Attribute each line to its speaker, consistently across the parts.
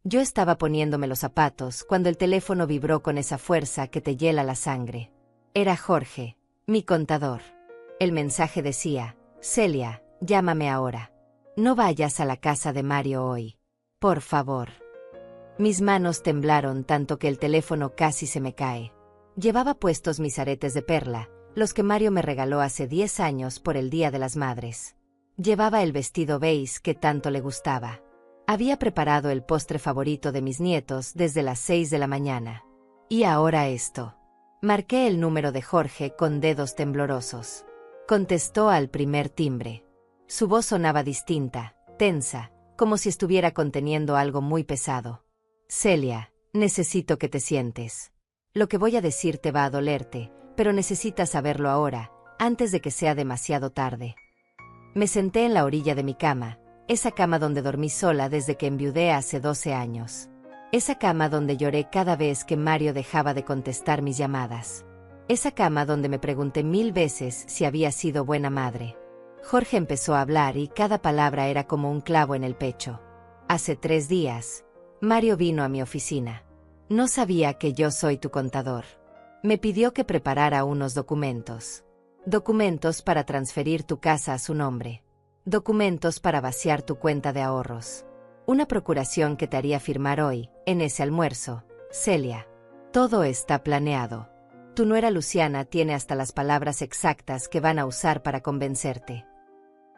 Speaker 1: Yo estaba poniéndome los zapatos cuando el teléfono vibró con esa fuerza que te hiela la sangre. Era Jorge, mi contador. El mensaje decía: Celia, llámame ahora. No vayas a la casa de Mario hoy. Por favor. Mis manos temblaron tanto que el teléfono casi se me cae. Llevaba puestos mis aretes de perla, los que Mario me regaló hace 10 años por el Día de las Madres. Llevaba el vestido beige que tanto le gustaba. Había preparado el postre favorito de mis nietos desde las 6 de la mañana. Y ahora esto. Marqué el número de Jorge con dedos temblorosos. Contestó al primer timbre. Su voz sonaba distinta, tensa, como si estuviera conteniendo algo muy pesado. Celia, necesito que te sientes. Lo que voy a decir te va a dolerte, pero necesitas saberlo ahora, antes de que sea demasiado tarde. Me senté en la orilla de mi cama, esa cama donde dormí sola desde que enviudé hace 12 años. Esa cama donde lloré cada vez que Mario dejaba de contestar mis llamadas. Esa cama donde me pregunté 1000 veces si había sido buena madre. Jorge empezó a hablar y cada palabra era como un clavo en el pecho. Hace 3 días, Mario vino a mi oficina. No sabía que yo soy tu contador. Me pidió que preparara unos documentos. Documentos para transferir tu casa a su nombre. Documentos para vaciar tu cuenta de ahorros. Una procuración que te haría firmar hoy, en ese almuerzo. Celia. Todo está planeado. Tu nuera Luciana tiene hasta las palabras exactas que van a usar para convencerte.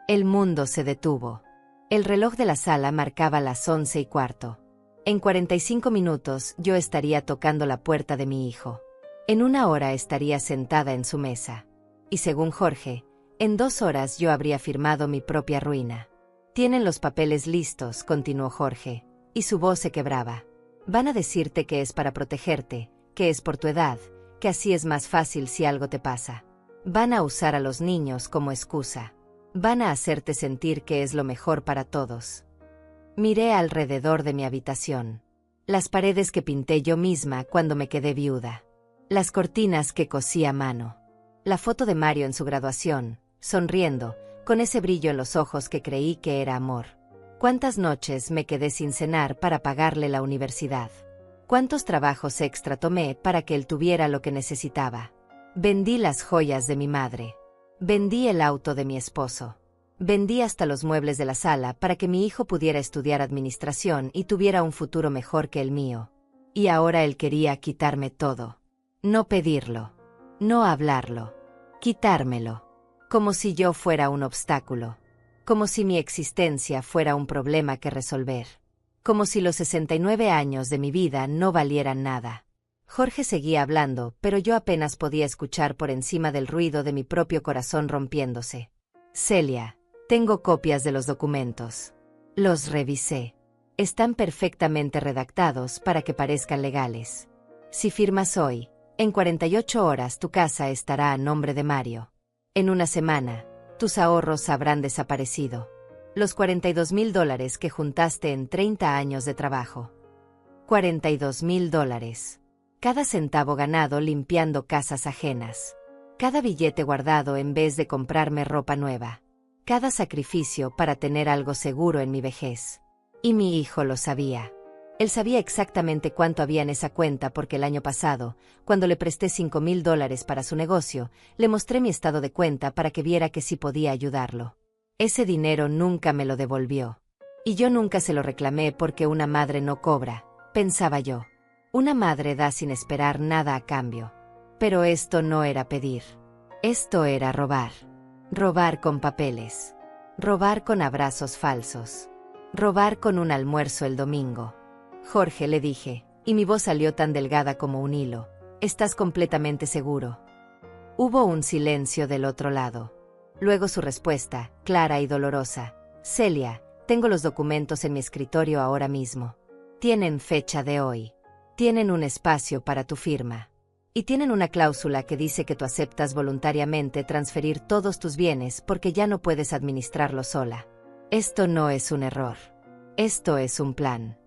Speaker 1: El mundo se detuvo. El reloj de la sala marcaba las 11:15. En 45 minutos yo estaría tocando la puerta de mi hijo. En 1 hora estaría sentada en su mesa. Y según Jorge, en 2 horas yo habría firmado mi propia ruina. Tienen los papeles listos, continuó Jorge, y su voz se quebraba. Van a decirte que es para protegerte, que es por tu edad, que así es más fácil si algo te pasa. Van a usar a los niños como excusa. Van a hacerte sentir que es lo mejor para todos. Miré alrededor de mi habitación. Las paredes que pinté yo misma cuando me quedé viuda. Las cortinas que cosí a mano. La foto de Mario en su graduación, sonriendo, con ese brillo en los ojos que creí que era amor. ¿Cuántas noches me quedé sin cenar para pagarle la universidad? ¿Cuántos trabajos extra tomé para que él tuviera lo que necesitaba? Vendí las joyas de mi madre. Vendí el auto de mi esposo. Vendí hasta los muebles de la sala para que mi hijo pudiera estudiar administración y tuviera un futuro mejor que el mío. Y ahora él quería quitarme todo. No pedirlo. No hablarlo. Quitármelo. Como si yo fuera un obstáculo. Como si mi existencia fuera un problema que resolver. Como si los 69 años de mi vida no valieran nada. Jorge seguía hablando, pero yo apenas podía escuchar por encima del ruido de mi propio corazón rompiéndose. Celia. Tengo copias de los documentos. Los revisé. Están perfectamente redactados para que parezcan legales. Si firmas hoy, en 48 horas tu casa estará a nombre de Mario. En 1 semana, tus ahorros habrán desaparecido. Los $42,000 que juntaste en 30 años de trabajo. $42,000. Cada centavo ganado limpiando casas ajenas. Cada billete guardado en vez de comprarme ropa nueva. Cada sacrificio para tener algo seguro en mi vejez. Y mi hijo lo sabía. Él sabía exactamente cuánto había en esa cuenta porque el año pasado, cuando le presté $5,000 para su negocio, le mostré mi estado de cuenta para que viera que sí podía ayudarlo. Ese dinero nunca me lo devolvió. Y yo nunca se lo reclamé porque una madre no cobra, pensaba yo. Una madre da sin esperar nada a cambio. Pero esto no era pedir. Esto era robar. Robar con papeles. Robar con abrazos falsos. Robar con un almuerzo el domingo. Jorge, le dije, y mi voz salió tan delgada como un hilo. ¿Estás completamente seguro? Hubo un silencio del otro lado. Luego su respuesta, clara y dolorosa. Celia, tengo los documentos en mi escritorio ahora mismo. Tienen fecha de hoy. Tienen un espacio para tu firma. Y tienen una cláusula que dice que tú aceptas voluntariamente transferir todos tus bienes porque ya no puedes administrarlo sola. Esto no es un error. Esto es un plan.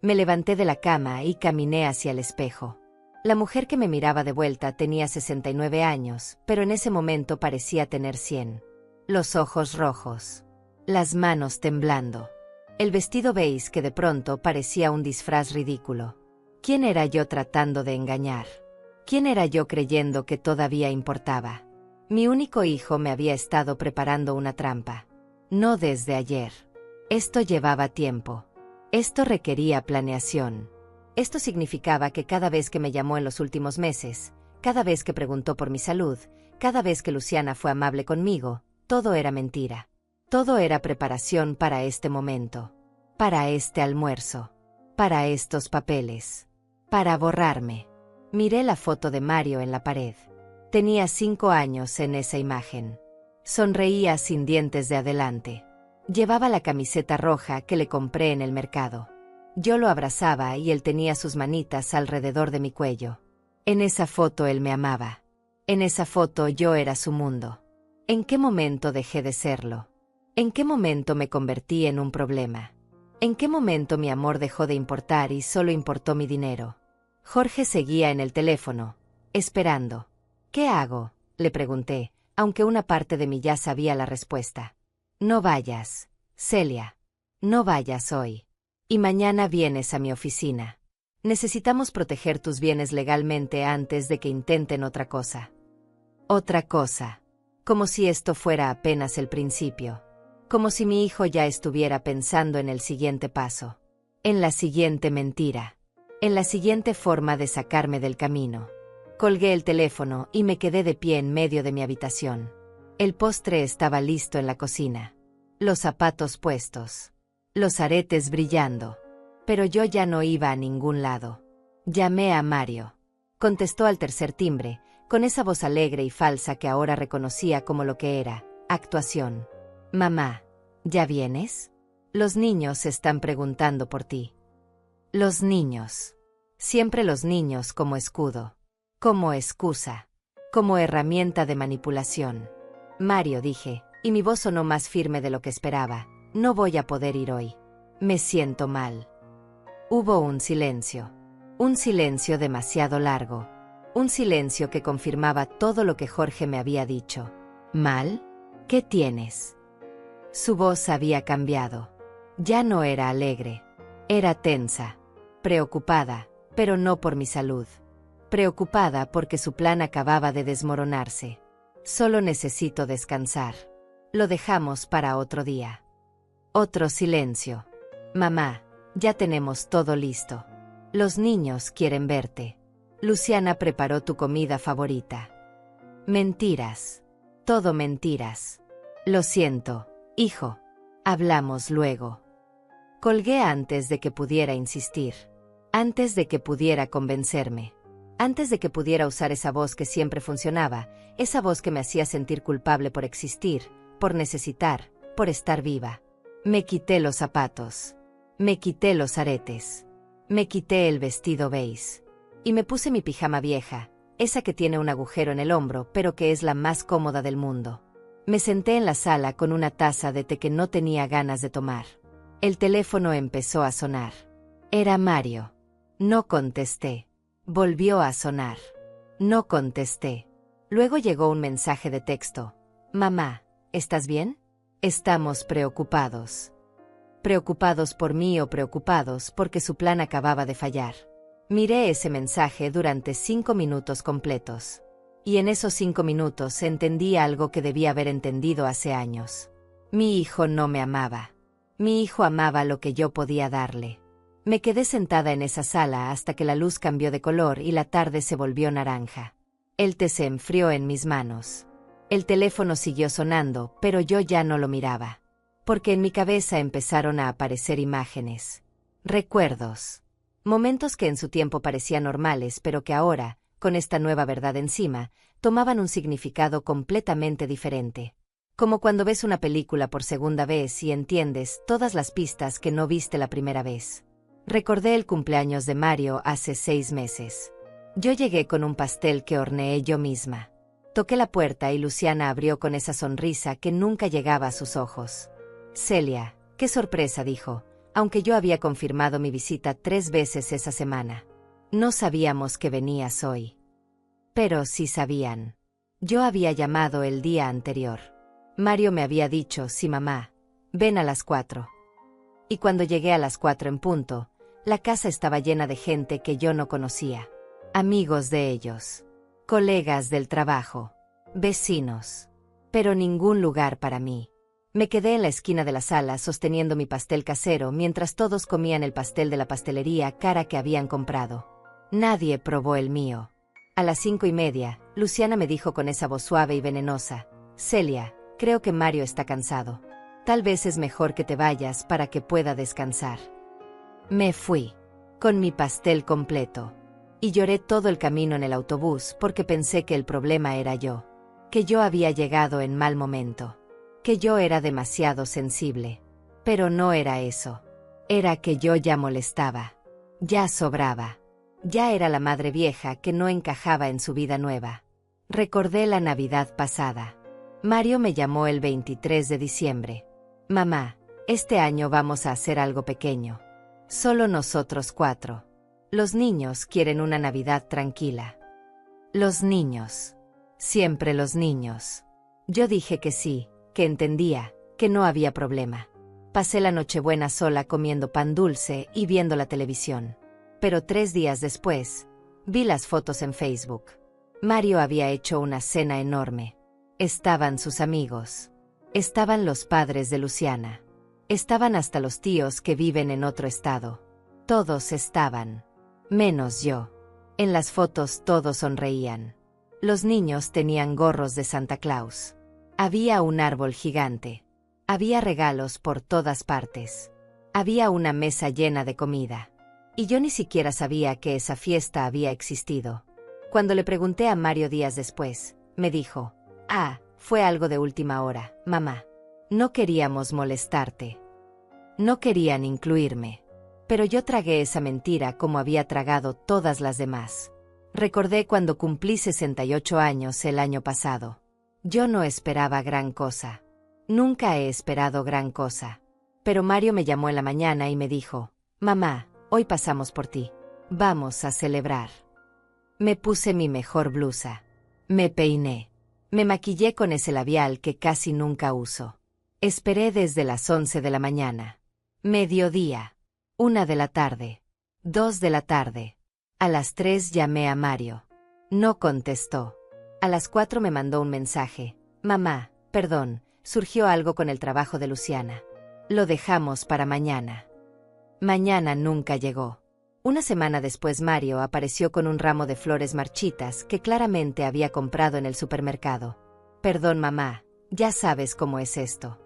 Speaker 1: Me levanté de la cama y caminé hacia el espejo. La mujer que me miraba de vuelta tenía 69 años, pero en ese momento parecía tener 100. Los ojos rojos. Las manos temblando. El vestido beige que de pronto parecía un disfraz ridículo. ¿Quién era yo tratando de engañar? ¿Quién era yo creyendo que todavía importaba? Mi único hijo me había estado preparando una trampa. No desde ayer. Esto llevaba tiempo. Esto requería planeación. Esto significaba que cada vez que me llamó en los últimos meses, cada vez que preguntó por mi salud, cada vez que Luciana fue amable conmigo, todo era mentira. Todo era preparación para este momento. Para este almuerzo. Para estos papeles. Para borrarme. Miré la foto de Mario en la pared. Tenía 5 años en esa imagen. Sonreía sin dientes de adelante. Llevaba la camiseta roja que le compré en el mercado. Yo lo abrazaba y él tenía sus manitas alrededor de mi cuello. En esa foto él me amaba. En esa foto yo era su mundo. ¿En qué momento dejé de serlo? ¿En qué momento me convertí en un problema? ¿En qué momento mi amor dejó de importar y solo importó mi dinero? Jorge seguía en el teléfono, esperando. ¿Qué hago?, le pregunté, aunque una parte de mí ya sabía la respuesta. No vayas, Celia. No vayas hoy. Y mañana vienes a mi oficina. Necesitamos proteger tus bienes legalmente antes de que intenten otra cosa. Otra cosa. Como si esto fuera apenas el principio. Como si mi hijo ya estuviera pensando en el siguiente paso. En la siguiente mentira. En la siguiente forma de sacarme del camino. Colgué el teléfono y me quedé de pie en medio de mi habitación. El postre estaba listo en la cocina. Los zapatos puestos. Los aretes brillando. Pero yo ya no iba a ningún lado. Llamé a Mario. Contestó al tercer timbre, con esa voz alegre y falsa que ahora reconocía como lo que era, actuación. Mamá, ¿ya vienes? Los niños están preguntando por ti. Los niños. Siempre los niños como escudo. Como excusa. Como herramienta de manipulación. Mario, dije, y mi voz sonó más firme de lo que esperaba. No voy a poder ir hoy. Me siento mal. Hubo un silencio. Un silencio demasiado largo. Un silencio que confirmaba todo lo que Jorge me había dicho. ¿Mal? ¿Qué tienes? Su voz había cambiado. Ya no era alegre. Era tensa. Preocupada, pero no por mi salud. Preocupada porque su plan acababa de desmoronarse. Solo necesito descansar. Lo dejamos para otro día. Otro silencio. Mamá, ya tenemos todo listo. Los niños quieren verte. Luciana preparó tu comida favorita. Mentiras. Todo mentiras. Lo siento, hijo. Hablamos luego. Colgué antes de que pudiera insistir. Antes de que pudiera convencerme. Antes de que pudiera usar esa voz que siempre funcionaba, esa voz que me hacía sentir culpable por existir, por necesitar, por estar viva. Me quité los zapatos. Me quité los aretes. Me quité el vestido beige. Y me puse mi pijama vieja, esa que tiene un agujero en el hombro, pero que es la más cómoda del mundo. Me senté en la sala con una taza de té que no tenía ganas de tomar. El teléfono empezó a sonar. Era Mario. No contesté. Volvió a sonar. No contesté. Luego llegó un mensaje de texto. Mamá, ¿estás bien? Estamos preocupados. Preocupados por mí o preocupados porque su plan acababa de fallar. Miré ese mensaje durante 5 minutos completos. Y en esos 5 minutos entendí algo que debía haber entendido hace años. Mi hijo no me amaba. Mi hijo amaba lo que yo podía darle. Me quedé sentada en esa sala hasta que la luz cambió de color y la tarde se volvió naranja. El té se enfrió en mis manos. El teléfono siguió sonando, pero yo ya no lo miraba. Porque en mi cabeza empezaron a aparecer imágenes. Recuerdos. Momentos que en su tiempo parecían normales, pero que ahora, con esta nueva verdad encima, tomaban un significado completamente diferente. Como cuando ves una película por segunda vez y entiendes todas las pistas que no viste la primera vez. Recordé el cumpleaños de Mario hace 6 meses. Yo llegué con un pastel que horneé yo misma. Toqué la puerta y Luciana abrió con esa sonrisa que nunca llegaba a sus ojos. Celia, qué sorpresa, dijo, aunque yo había confirmado mi visita 3 veces esa semana. No sabíamos que venías hoy. Pero sí sabían. Yo había llamado el día anterior. Mario me había dicho, sí mamá, ven a las 4. Y cuando llegué a las 4 en punto, la casa estaba llena de gente que yo no conocía. Amigos de ellos, colegas del trabajo, vecinos. Pero ningún lugar para mí. Me quedé en la esquina de la sala sosteniendo mi pastel casero mientras todos comían el pastel de la pastelería cara que habían comprado. Nadie probó el mío. A las 5:30, Luciana me dijo con esa voz suave y venenosa: Celia, creo que Mario está cansado. Tal vez es mejor que te vayas para que pueda descansar. Me fui, con mi pastel completo. Y lloré todo el camino en el autobús porque pensé que el problema era yo. Que yo había llegado en mal momento. Que yo era demasiado sensible. Pero no era eso. Era que yo ya molestaba. Ya sobraba. Ya era la madre vieja que no encajaba en su vida nueva. Recordé la Navidad pasada. Mario me llamó el 23 de diciembre. Mamá, este año vamos a hacer algo pequeño. Solo nosotros 4. Los niños quieren una Navidad tranquila. Los niños. Siempre los niños. Yo dije que sí, que entendía, que no había problema. Pasé la Nochebuena sola comiendo pan dulce y viendo la televisión. Pero 3 días después, vi las fotos en Facebook. Mario había hecho una cena enorme. Estaban sus amigos. Estaban los padres de Luciana. Estaban hasta los tíos que viven en otro estado. Todos estaban. Menos yo. En las fotos todos sonreían. Los niños tenían gorros de Santa Claus. Había un árbol gigante. Había regalos por todas partes. Había una mesa llena de comida. Y yo ni siquiera sabía que esa fiesta había existido. Cuando le pregunté a Mario días después, me dijo: fue algo de última hora, mamá. No queríamos molestarte. No querían incluirme. Pero yo tragué esa mentira como había tragado todas las demás. Recordé cuando cumplí 68 años el año pasado. Yo no esperaba gran cosa. Nunca he esperado gran cosa. Pero Mario me llamó en la mañana y me dijo: mamá, hoy pasamos por ti. Vamos a celebrar. Me puse mi mejor blusa. Me peiné. Me maquillé con ese labial que casi nunca uso. Esperé desde las 11 de la mañana. Mediodía. 1 de la tarde. 2 de la tarde. A las 3 llamé a Mario. No contestó. A las 4 me mandó un mensaje: mamá, perdón, surgió algo con el trabajo de Luciana. Lo dejamos para mañana. Mañana nunca llegó. Una semana después Mario apareció con un ramo de flores marchitas que claramente había comprado en el supermercado. Perdón mamá, ya sabes cómo es esto.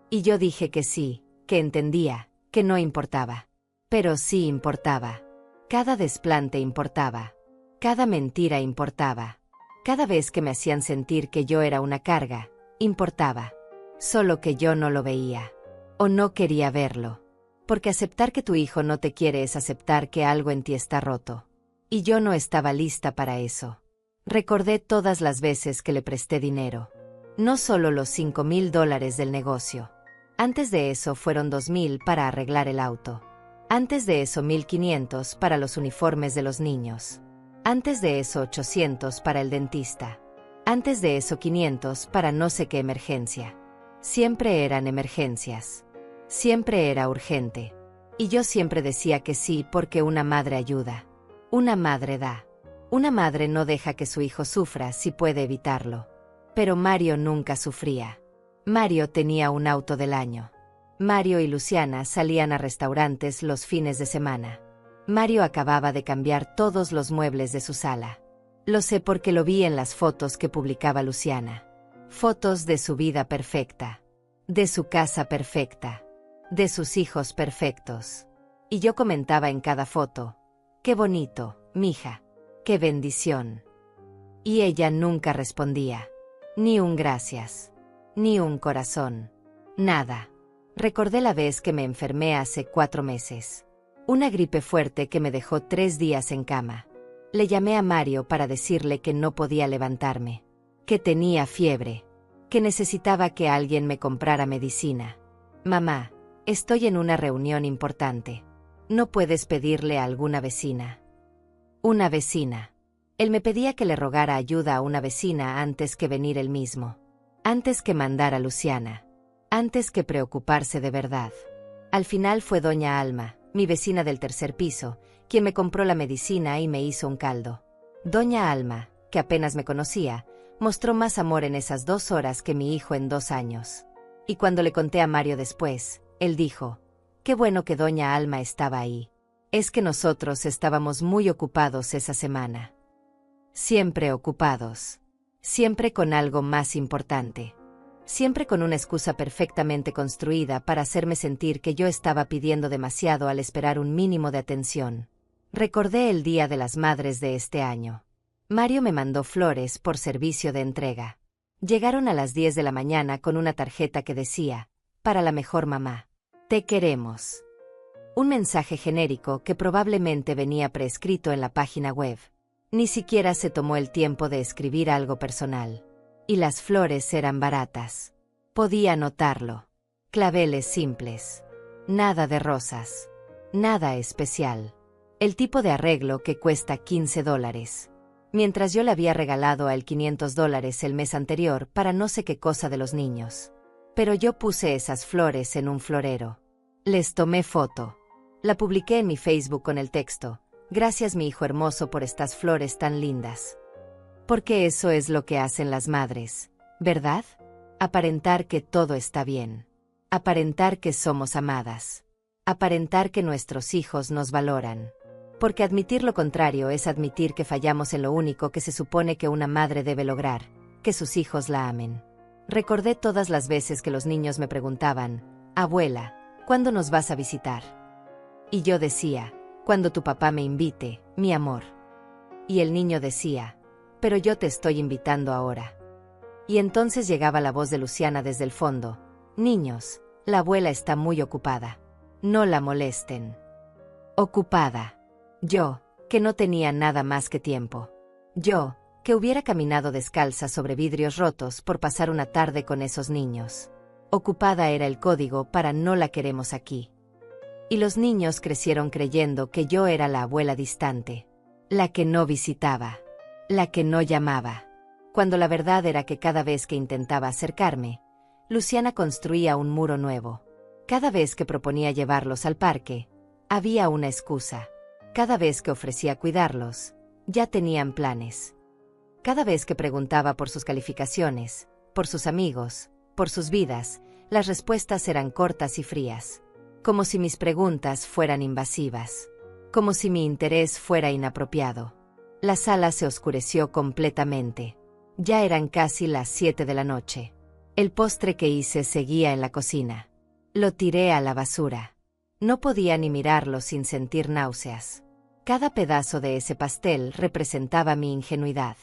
Speaker 1: Y yo dije que sí, que entendía, que no importaba. Pero sí importaba. Cada desplante importaba. Cada mentira importaba. Cada vez que me hacían sentir que yo era una carga, importaba. Solo que yo no lo veía. O no quería verlo. Porque aceptar que tu hijo no te quiere es aceptar que algo en ti está roto. Y yo no estaba lista para eso. Recordé todas las veces que le presté dinero. No solo los $5,000 del negocio. Antes de eso fueron 2,000 para arreglar el auto. Antes de eso 1,500 para los uniformes de los niños. Antes de eso 800 para el dentista. Antes de eso 500 para no sé qué emergencia. Siempre eran emergencias. Siempre era urgente. Y yo siempre decía que sí porque una madre ayuda. Una madre da. Una madre no deja que su hijo sufra si puede evitarlo. Pero Mario nunca sufría. Mario tenía un auto del año. Mario y Luciana salían a restaurantes los fines de semana. Mario acababa de cambiar todos los muebles de su sala. Lo sé porque lo vi en las fotos que publicaba Luciana. Fotos de su vida perfecta. De su casa perfecta. De sus hijos perfectos. Y yo comentaba en cada foto: qué bonito, mija. Qué bendición. Y ella nunca respondía. Ni un gracias. Ni un corazón. Nada. Recordé la vez que me enfermé hace 4 meses. Una gripe fuerte que me dejó 3 días en cama. Le llamé a Mario para decirle que no podía levantarme. Que tenía fiebre. Que necesitaba que alguien me comprara medicina. Mamá, estoy en una reunión importante. ¿No puedes pedirle a alguna vecina? Una vecina. Él me pedía que le rogara ayuda a una vecina antes que venir él mismo. Antes que mandar a Luciana. Antes que preocuparse de verdad. Al final fue doña Alma, mi vecina del tercer piso, quien me compró la medicina y me hizo un caldo. Doña Alma, que apenas me conocía, mostró más amor en esas 2 horas que mi hijo en 2 años. Y cuando le conté a Mario después, él dijo: «Qué bueno que doña Alma estaba ahí. Es que nosotros estábamos muy ocupados esa semana». Siempre ocupados. Siempre con algo más importante. Siempre con una excusa perfectamente construida para hacerme sentir que yo estaba pidiendo demasiado al esperar un mínimo de atención. Recordé el Día de las Madres de este año. Mario me mandó flores por servicio de entrega. Llegaron a las 10 de la mañana con una tarjeta que decía: «Para la mejor mamá. Te queremos». Un mensaje genérico que probablemente venía preescrito en la página web. Ni siquiera se tomó el tiempo de escribir algo personal. Y las flores eran baratas. Podía notarlo. Claveles simples. Nada de rosas. Nada especial. El tipo de arreglo que cuesta $15. Mientras yo le había regalado a él $500 el mes anterior para no sé qué cosa de los niños. Pero yo puse esas flores en un florero. Les tomé foto. La publiqué en mi Facebook con el texto: «Gracias, mi hijo hermoso, por estas flores tan lindas». Porque eso es lo que hacen las madres, ¿verdad? Aparentar que todo está bien. Aparentar que somos amadas. Aparentar que nuestros hijos nos valoran. Porque admitir lo contrario es admitir que fallamos en lo único que se supone que una madre debe lograr: que sus hijos la amen. Recordé todas las veces que los niños me preguntaban: «Abuela, ¿cuándo nos vas a visitar?». Y yo decía: «Cuando tu papá me invite, mi amor». Y el niño decía: «Pero yo te estoy invitando ahora». Y entonces llegaba la voz de Luciana desde el fondo: «Niños, la abuela está muy ocupada. No la molesten». Ocupada. Yo, que no tenía nada más que tiempo. Yo, que hubiera caminado descalza sobre vidrios rotos por pasar una tarde con esos niños. Ocupada era el código para «no la queremos aquí». Y los niños crecieron creyendo que yo era la abuela distante. La que no visitaba. La que no llamaba. Cuando la verdad era que cada vez que intentaba acercarme, Luciana construía un muro nuevo. Cada vez que proponía llevarlos al parque, había una excusa. Cada vez que ofrecía cuidarlos, ya tenían planes. Cada vez que preguntaba por sus calificaciones, por sus amigos, por sus vidas, las respuestas eran cortas y frías. Como si mis preguntas fueran invasivas. Como si mi interés fuera inapropiado. La sala se oscureció completamente. Ya eran casi las 7 de la noche. El postre que hice seguía en la cocina. Lo tiré a la basura. No podía ni mirarlo sin sentir náuseas. Cada pedazo de ese pastel representaba mi ingenuidad,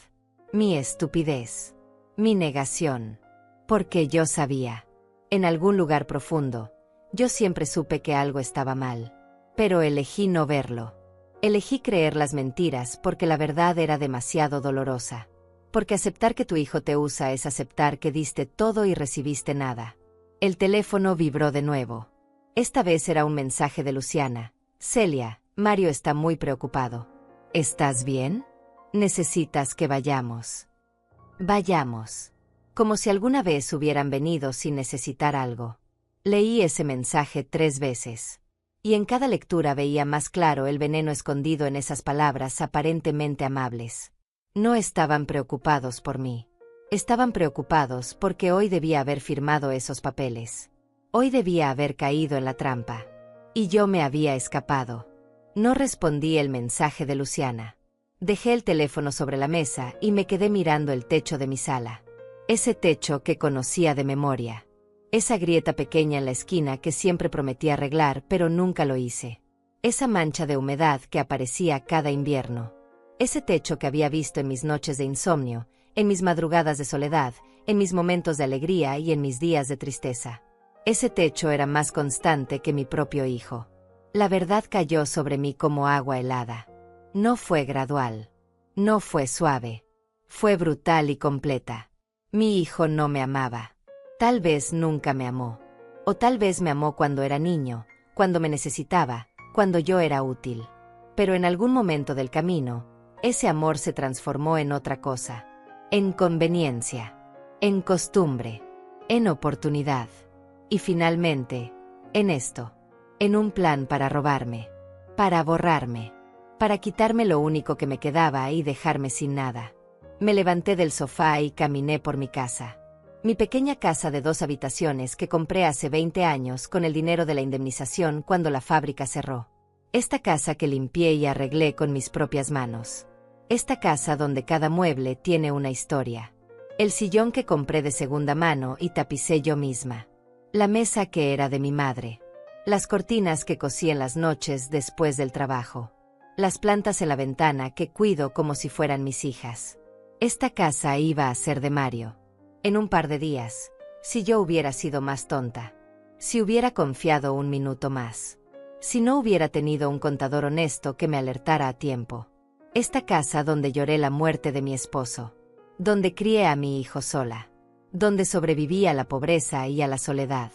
Speaker 1: mi estupidez, mi negación. Porque yo sabía. En algún lugar profundo, yo siempre supe que algo estaba mal. Pero elegí no verlo. Elegí creer las mentiras porque la verdad era demasiado dolorosa. Porque aceptar que tu hijo te usa es aceptar que diste todo y recibiste nada. El teléfono vibró de nuevo. Esta vez era un mensaje de Luciana. «Celia, Mario está muy preocupado. ¿Estás bien? Necesitas que vayamos». Vayamos. Como si alguna vez hubieran venido sin necesitar algo. Leí ese mensaje 3 veces. Y en cada lectura veía más claro el veneno escondido en esas palabras aparentemente amables. No estaban preocupados por mí. Estaban preocupados porque hoy debía haber firmado esos papeles. Hoy debía haber caído en la trampa. Y yo me había escapado. No respondí el mensaje de Luciana. Dejé el teléfono sobre la mesa y me quedé mirando el techo de mi sala. Ese techo que conocía de memoria. Esa grieta pequeña en la esquina que siempre prometí arreglar pero nunca lo hice. Esa mancha de humedad que aparecía cada invierno. Ese techo que había visto en mis noches de insomnio, en mis madrugadas de soledad, en mis momentos de alegría y en mis días de tristeza. Ese techo era más constante que mi propio hijo. La verdad cayó sobre mí como agua helada. No fue gradual. No fue suave. Fue brutal y completa. Mi hijo no me amaba. Tal vez nunca me amó. O tal vez me amó cuando era niño, cuando me necesitaba, cuando yo era útil. Pero en algún momento del camino, ese amor se transformó en otra cosa. En conveniencia. En costumbre. En oportunidad. Y finalmente, en esto. en un plan para robarme, para borrarme, para quitarme lo único que me quedaba y dejarme sin nada. Me levanté del sofá y caminé por mi casa. Mi pequeña casa de 2 habitaciones que compré hace 20 años con el dinero de la indemnización cuando la fábrica cerró. Esta casa que limpié y arreglé con mis propias manos. Esta casa donde cada mueble tiene una historia. El sillón que compré de segunda mano y tapicé yo misma. La mesa que era de mi madre. Las cortinas que cosí en las noches después del trabajo. Las plantas en la ventana que cuido como si fueran mis hijas. Esta casa iba a ser de Mario. En un par de días, si yo hubiera sido más tonta. Si hubiera confiado un minuto más. Si no hubiera tenido un contador honesto que me alertara a tiempo. Esta casa donde lloré la muerte de mi esposo. Donde crié a mi hijo sola. Donde sobreviví a la pobreza y a la soledad.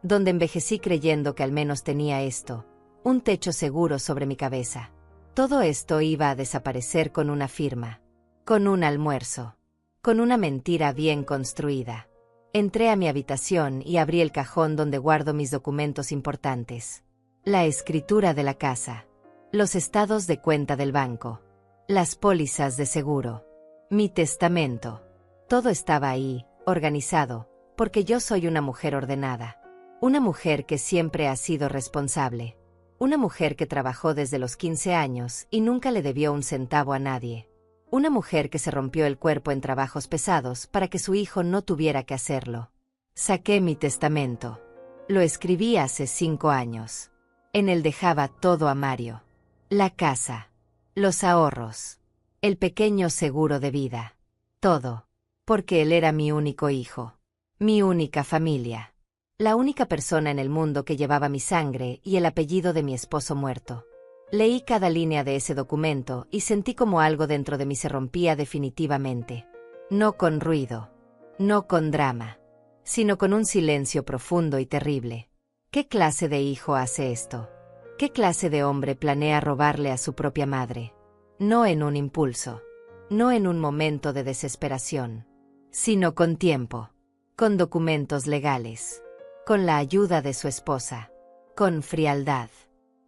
Speaker 1: Donde envejecí creyendo que al menos tenía esto, un techo seguro sobre mi cabeza. Todo esto iba a desaparecer con una firma. Con un almuerzo. Con una mentira bien construida. Entré a mi habitación y abrí el cajón donde guardo mis documentos importantes. La escritura de la casa. Los estados de cuenta del banco. Las pólizas de seguro. Mi testamento. Todo estaba ahí, organizado, porque yo soy una mujer ordenada. Una mujer que siempre ha sido responsable. Una mujer que trabajó desde los 15 años y nunca le debió un centavo a nadie. Una mujer que se rompió el cuerpo en trabajos pesados para que su hijo no tuviera que hacerlo. Saqué mi testamento. Lo escribí hace 5 años. En él dejaba todo a Mario. La casa. Los ahorros. El pequeño seguro de vida. Todo. Porque él era mi único hijo. Mi única familia. La única persona en el mundo que llevaba mi sangre y el apellido de mi esposo muerto. Leí cada línea de ese documento y sentí como algo dentro de mí se rompía definitivamente. No con ruido. No con drama. Sino con un silencio profundo y terrible. ¿Qué clase de hijo hace esto? ¿Qué clase de hombre planea robarle a su propia madre? No en un impulso. No en un momento de desesperación. Sino con tiempo. Con documentos legales. Con la ayuda de su esposa. Con frialdad.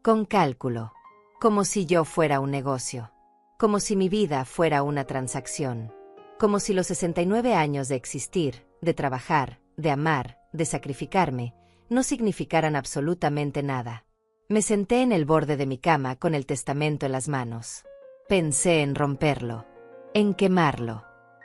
Speaker 1: Con cálculo. Como si yo fuera un negocio. Como si mi vida fuera una transacción. Como si los 69 años de existir, de trabajar, de amar, de sacrificarme, no significaran absolutamente nada. Me senté en el borde de mi cama con el testamento en las manos. Pensé en romperlo. En quemarlo.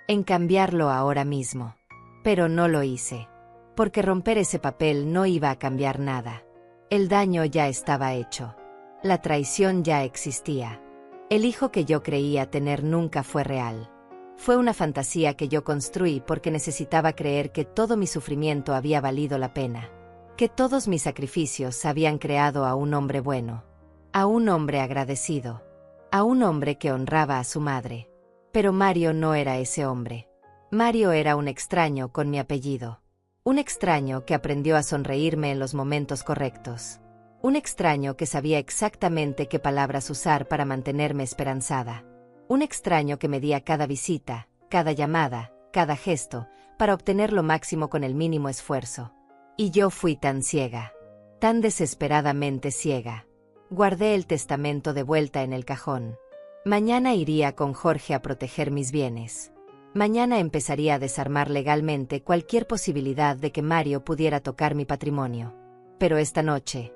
Speaker 1: En cambiarlo ahora mismo. Pero no lo hice. Porque romper ese papel no iba a cambiar nada. El daño ya estaba hecho. La traición ya existía. El hijo que yo creía tener nunca fue real. Fue una fantasía que yo construí porque necesitaba creer que todo mi sufrimiento había valido la pena. Que todos mis sacrificios habían creado a un hombre bueno. A un hombre agradecido. A un hombre que honraba a su madre. Pero Mario no era ese hombre. Mario era un extraño con mi apellido. Un extraño que aprendió a sonreírme en los momentos correctos. Un extraño que sabía exactamente qué palabras usar para mantenerme esperanzada. Un extraño que medía cada visita, cada llamada, cada gesto, para obtener lo máximo con el mínimo esfuerzo. Y yo fui tan ciega. Tan desesperadamente ciega. Guardé el testamento de vuelta en el cajón. Mañana iría con Jorge a proteger mis bienes. Mañana empezaría a desarmar legalmente cualquier posibilidad de que Mario pudiera tocar mi patrimonio. Pero esta noche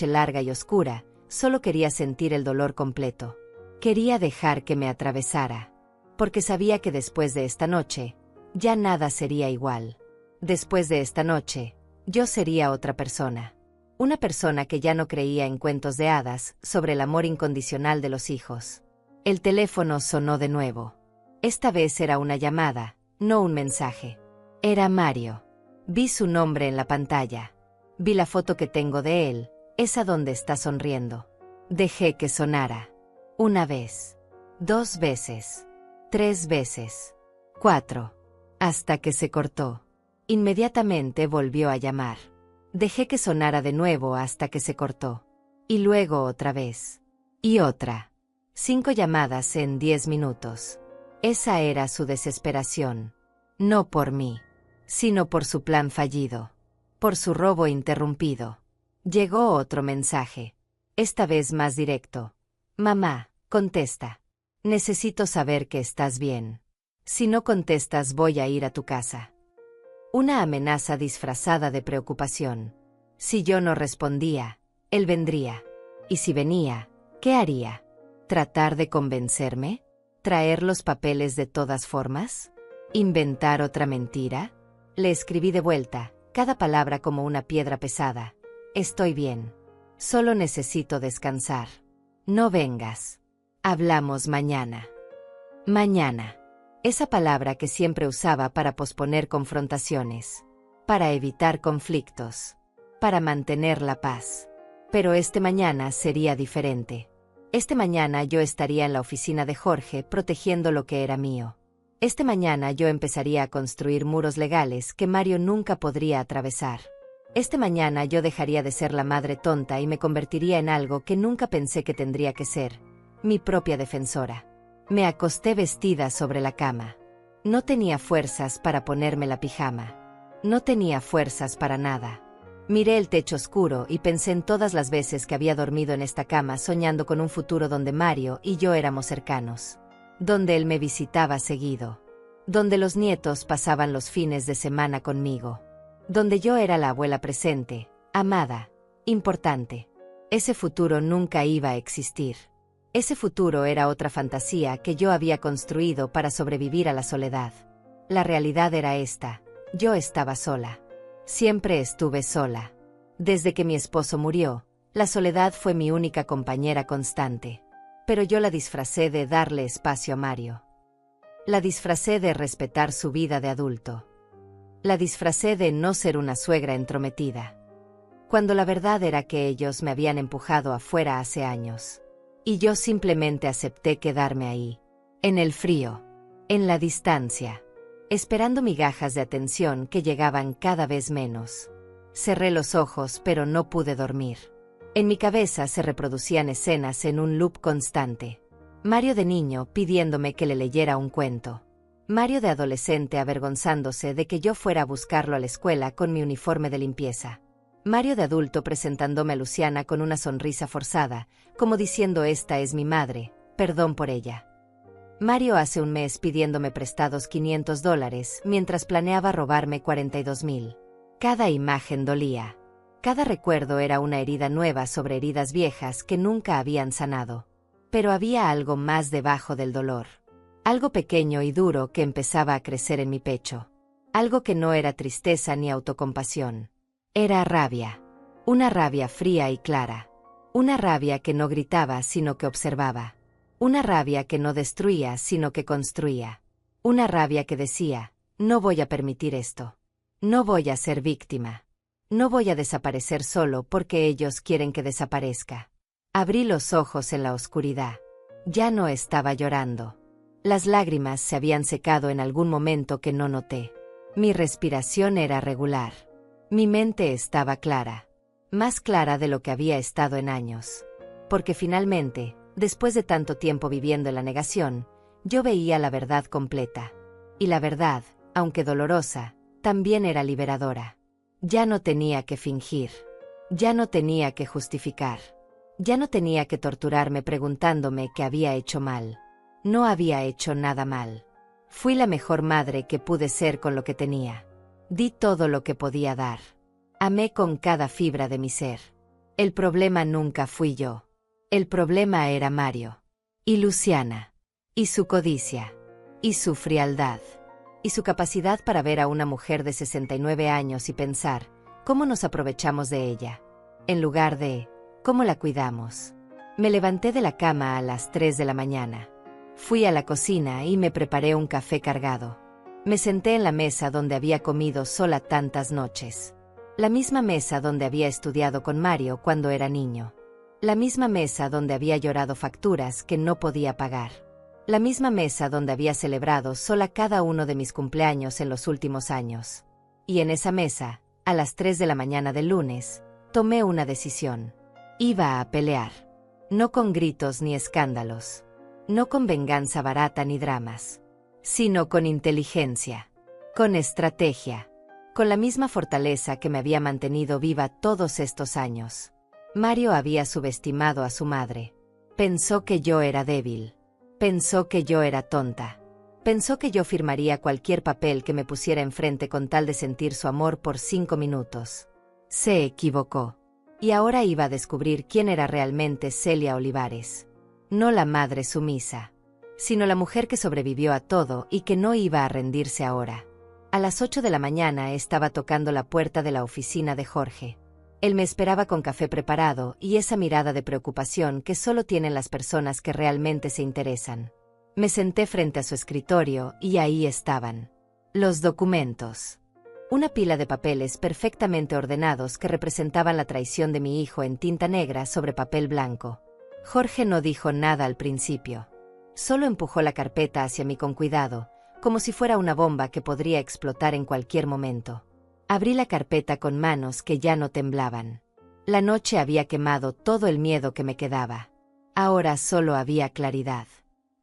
Speaker 1: larga y oscura, solo quería sentir el dolor completo. Quería dejar que me atravesara. Porque sabía que después de esta noche, ya nada sería igual. Después de esta noche, yo sería otra persona. Una persona que ya no creía en cuentos de hadas sobre el amor incondicional de los hijos. El teléfono sonó de nuevo. Esta vez era una llamada, no un mensaje. Era Mario. Vi su nombre en la pantalla. Vi la foto que tengo de él, esa donde está sonriendo. Dejé que sonara. 1 vez. 2 veces. 3 veces. 4. Hasta que se cortó. Inmediatamente volvió a llamar. Dejé que sonara de nuevo hasta que se cortó. Y luego otra vez. Y otra. 5 llamadas en 10 minutos. Esa era su desesperación. No por mí, sino por su plan fallido. Por su robo interrumpido. Llegó otro mensaje. Esta vez más directo. Mamá, contesta. Necesito saber que estás bien. Si no contestas voy a ir a tu casa. Una amenaza disfrazada de preocupación. Si yo no respondía, él vendría. Y si venía, ¿qué haría? ¿Tratar de convencerme? ¿Traer los papeles de todas formas? ¿Inventar otra mentira? Le escribí de vuelta, cada palabra como una piedra pesada. Estoy bien. Solo necesito descansar. No vengas. Hablamos mañana. Mañana. Esa palabra que siempre usaba para posponer confrontaciones, para evitar conflictos, para mantener la paz. Pero este mañana sería diferente. Este mañana yo estaría en la oficina de Jorge protegiendo lo que era mío. Este mañana yo empezaría a construir muros legales que Mario nunca podría atravesar. Este mañana yo dejaría de ser la madre tonta y me convertiría en algo que nunca pensé que tendría que ser, mi propia defensora. Me acosté vestida sobre la cama. No tenía fuerzas para ponerme la pijama. No tenía fuerzas para nada. Miré el techo oscuro y pensé en todas las veces que había dormido en esta cama soñando con un futuro donde Mario y yo éramos cercanos. Donde él me visitaba seguido. Donde los nietos pasaban los fines de semana conmigo. Donde yo era la abuela presente, amada, importante. Ese futuro nunca iba a existir. Ese futuro era otra fantasía que yo había construido para sobrevivir a la soledad. La realidad era esta: yo estaba sola. Siempre estuve sola. Desde que mi esposo murió, la soledad fue mi única compañera constante. Pero yo la disfracé de darle espacio a Mario. La disfracé de respetar su vida de adulto. La disfracé de no ser una suegra entrometida. Cuando la verdad era que ellos me habían empujado afuera hace años. Y yo simplemente acepté quedarme ahí, en el frío, en la distancia, esperando migajas de atención que llegaban cada vez menos. Cerré los ojos pero no pude dormir. En mi cabeza se reproducían escenas en un loop constante. Mario de niño pidiéndome que le leyera un cuento. Mario de adolescente avergonzándose de que yo fuera a buscarlo a la escuela con mi uniforme de limpieza. Mario de adulto presentándome a Luciana con una sonrisa forzada, como diciendo esta es mi madre, perdón por ella. Mario hace un mes pidiéndome prestados $500 mientras planeaba robarme 42,000. Cada imagen dolía. Cada recuerdo era una herida nueva sobre heridas viejas que nunca habían sanado. Pero había algo más debajo del dolor. Algo pequeño y duro que empezaba a crecer en mi pecho. Algo que no era tristeza ni autocompasión. Era rabia. Una rabia fría y clara. Una rabia que no gritaba sino que observaba. Una rabia que no destruía sino que construía. Una rabia que decía, no voy a permitir esto. No voy a ser víctima. No voy a desaparecer solo porque ellos quieren que desaparezca. Abrí los ojos en la oscuridad. Ya no estaba llorando. Las lágrimas se habían secado en algún momento que no noté. Mi respiración era regular. Mi mente estaba clara. Más clara de lo que había estado en años. Porque finalmente, después de tanto tiempo viviendo en la negación, yo veía la verdad completa. Y la verdad, aunque dolorosa, también era liberadora. Ya no tenía que fingir. Ya no tenía que justificar. Ya no tenía que torturarme preguntándome qué había hecho mal. No había hecho nada mal. Fui la mejor madre que pude ser con lo que tenía. Di todo lo que podía dar. Amé con cada fibra de mi ser. El problema nunca fui yo. El problema era Mario. Y Luciana. Y su codicia. Y su frialdad. Y su capacidad para ver a una mujer de 69 años y pensar, ¿cómo nos aprovechamos de ella? En lugar de, ¿cómo la cuidamos? Me levanté de la cama a las 3 de la mañana. Fui a la cocina y me preparé un café cargado. Me senté en la mesa donde había comido sola tantas noches. La misma mesa donde había estudiado con Mario cuando era niño. La misma mesa donde había llorado facturas que no podía pagar. La misma mesa donde había celebrado sola cada uno de mis cumpleaños en los últimos años. Y en esa mesa, a las 3 de la mañana del lunes, tomé una decisión. Iba a pelear. No con gritos ni escándalos. No con venganza barata ni dramas. Sino con inteligencia. Con estrategia. con la misma fortaleza que me había mantenido viva todos estos años. Mario había subestimado a su madre. Pensó que yo era débil. Pensó que yo era tonta. Pensó que yo firmaría cualquier papel que me pusiera enfrente con tal de sentir su amor por 5 minutos. Se equivocó. Y ahora iba a descubrir quién era realmente Celia Olivares. No la madre sumisa, sino la mujer que sobrevivió a todo y que no iba a rendirse ahora. A las 8 de la mañana estaba tocando la puerta de la oficina de Jorge. Él me esperaba con café preparado y esa mirada de preocupación que solo tienen las personas que realmente se interesan. Me senté frente a su escritorio y ahí estaban los documentos. Una pila de papeles perfectamente ordenados que representaban la traición de mi hijo en tinta negra sobre papel blanco. Jorge no dijo nada al principio. Solo empujó la carpeta hacia mí con cuidado, como si fuera una bomba que podría explotar en cualquier momento. Abrí la carpeta con manos que ya no temblaban. La noche había quemado todo el miedo que me quedaba. Ahora solo había claridad.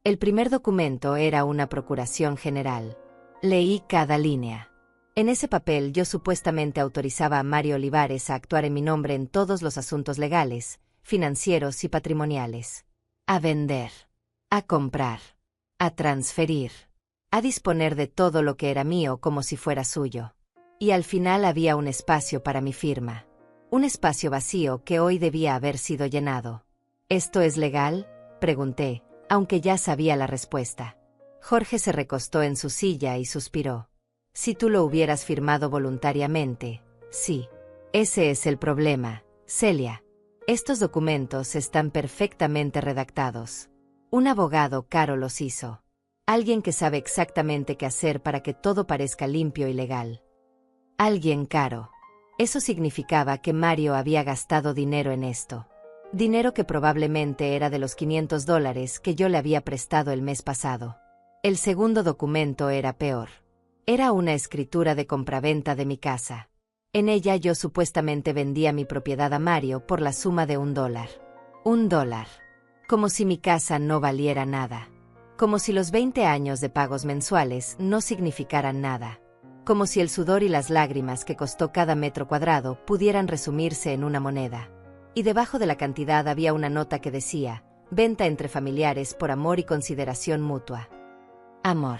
Speaker 1: El primer documento era una procuración general. Leí cada línea. En ese papel yo supuestamente autorizaba a Mario Olivares a actuar en mi nombre en todos los asuntos legales, financieros y patrimoniales. A vender. A comprar. A transferir. A disponer de todo lo que era mío como si fuera suyo. Y al final había un espacio para mi firma. Un espacio vacío que hoy debía haber sido llenado. ¿Esto es legal?, pregunté, aunque ya sabía la respuesta. Jorge se recostó en su silla y suspiró. Si tú lo hubieras firmado voluntariamente, sí. Ese es el problema, Celia. Estos documentos están perfectamente redactados. Un abogado caro los hizo. Alguien que sabe exactamente qué hacer para que todo parezca limpio y legal. Alguien caro. Eso significaba que Mario había gastado dinero en esto. Dinero que probablemente era de los $500 que yo le había prestado el mes pasado. El segundo documento era peor. Era una escritura de compraventa de mi casa. En ella yo supuestamente vendía mi propiedad a Mario por la suma de $1. $1. Como si mi casa no valiera nada. Como si los 20 años de pagos mensuales no significaran nada. Como si el sudor y las lágrimas que costó cada metro cuadrado pudieran resumirse en una moneda. Y debajo de la cantidad había una nota que decía, venta entre familiares por amor y consideración mutua. Amor.